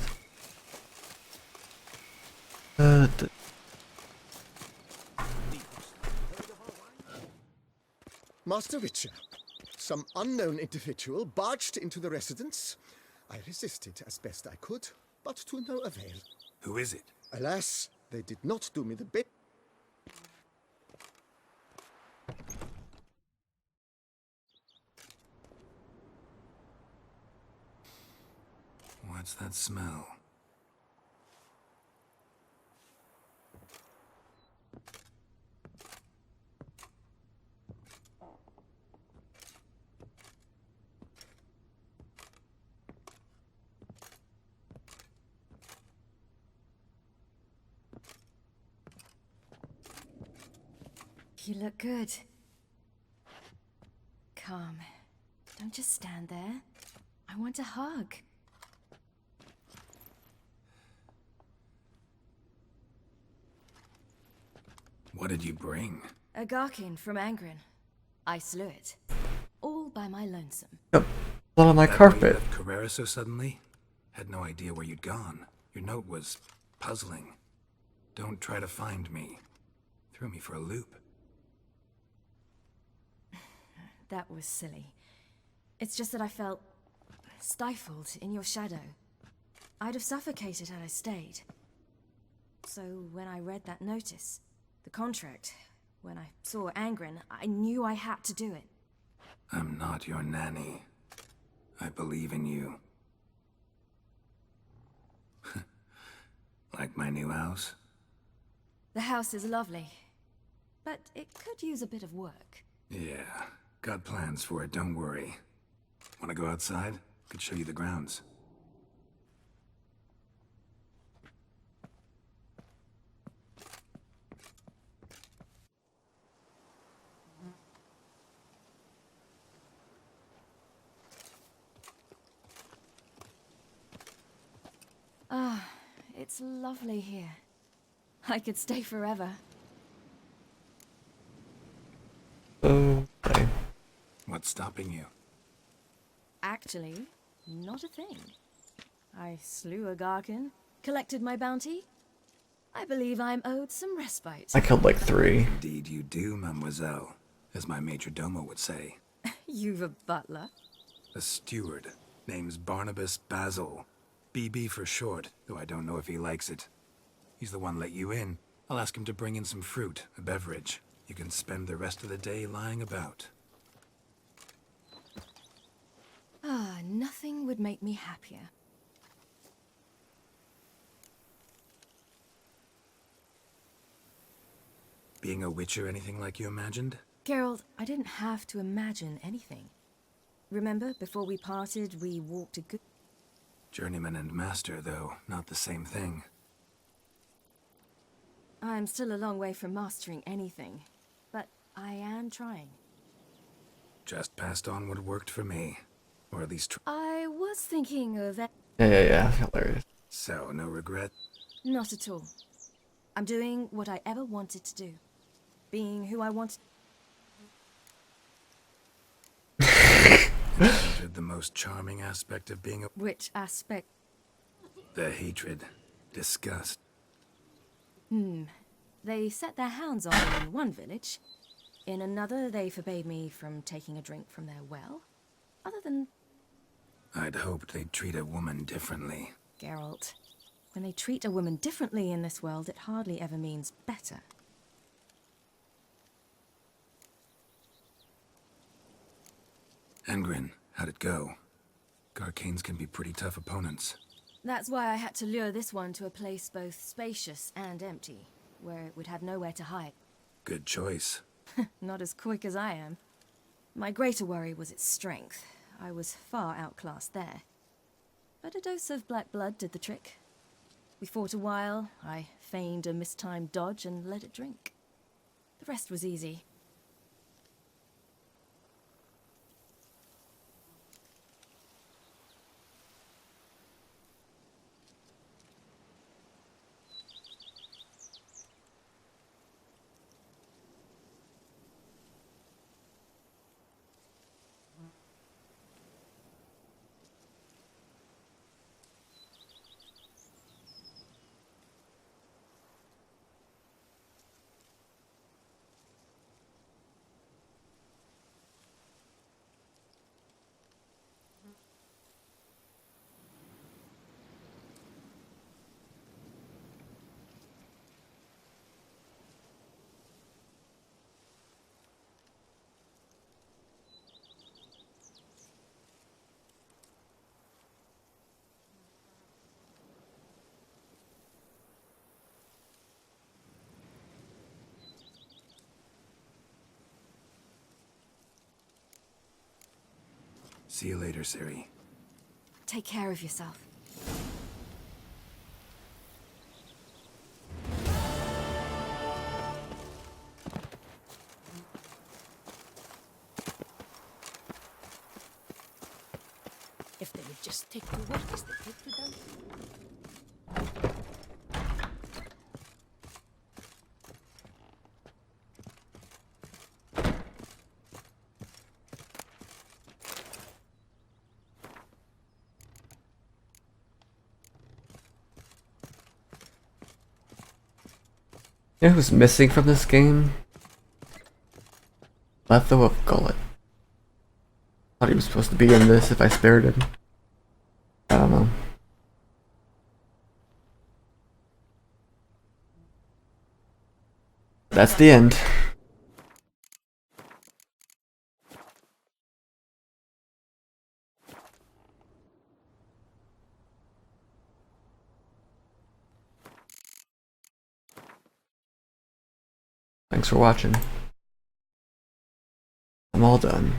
Master Witcher, some unknown individual barged into the residence. I resisted as best I could, but to no avail. Who is it? Alas, they did not do me the bit. What's that smell? You look good. Calm. Don't just stand there. I want a hug. What did you bring? A Garkin from Angren. I slew it. All by my lonesome. Yep. Blood on my carpet. Left Carrera so suddenly? Had no idea where you'd gone. Your note was puzzling. Don't try to find me. Threw me for a loop. That was silly. It's just that I felt stifled in your shadow. I'd have suffocated had I stayed. So when I read that notice, the contract, when I saw Angren, I knew I had to do it. I'm not your nanny. I believe in you. Like my new house? The house is lovely, but it could use a bit of work. Yeah, got plans for it, don't worry. Wanna go outside? Could show you the grounds. Ah, it's lovely here. I could stay forever. Okay. What's stopping you? Actually, not a thing. I slew a Garkin, collected my bounty. I believe I'm owed some respite. I killed like 3. Indeed you do, mademoiselle. As my major domo would say. You've a butler? A steward. Name's Barnabas Basil. BB for short, though I don't know if he likes it. He's the one let you in. I'll ask him to bring in some fruit, a beverage. You can spend the rest of the day lying about. Ah, nothing would make me happier. Being a witcher anything like you imagined? Geralt, I didn't have to imagine anything. Remember, before we parted, we walked a good... Journeyman and master, though, not the same thing. I'm still a long way from mastering anything, but I am trying. Just passed on what worked for me. Or at least I was thinking of... Yeah, hilarious. So, no regret? Not at all. I'm doing what I ever wanted to do. Being who I wanted... Encountered the most charming aspect of being a... Which aspect? The hatred. Disgust. They set their hounds on me in one village. In another, they forbade me from taking a drink from their well. Other than... I'd hoped they'd treat a woman differently. Geralt, when they treat a woman differently in this world, it hardly ever means better. Angrin, how'd it go? Garcanes can be pretty tough opponents. That's why I had to lure this one to a place both spacious and empty, where it would have nowhere to hide. Good choice. Not as quick as I am. My greater worry was its strength. I was far outclassed there. But a dose of black blood did the trick. We fought a while, I feigned a mistimed dodge and let it drink. The rest was easy. See you later, Ciri. Take care of yourself. If they would just take to work as they take to them. You know who's missing from this game? Letho of Gullet. Thought he was supposed to be in this if I spared him. I don't know. That's the end. Thanks for watching. I'm all done.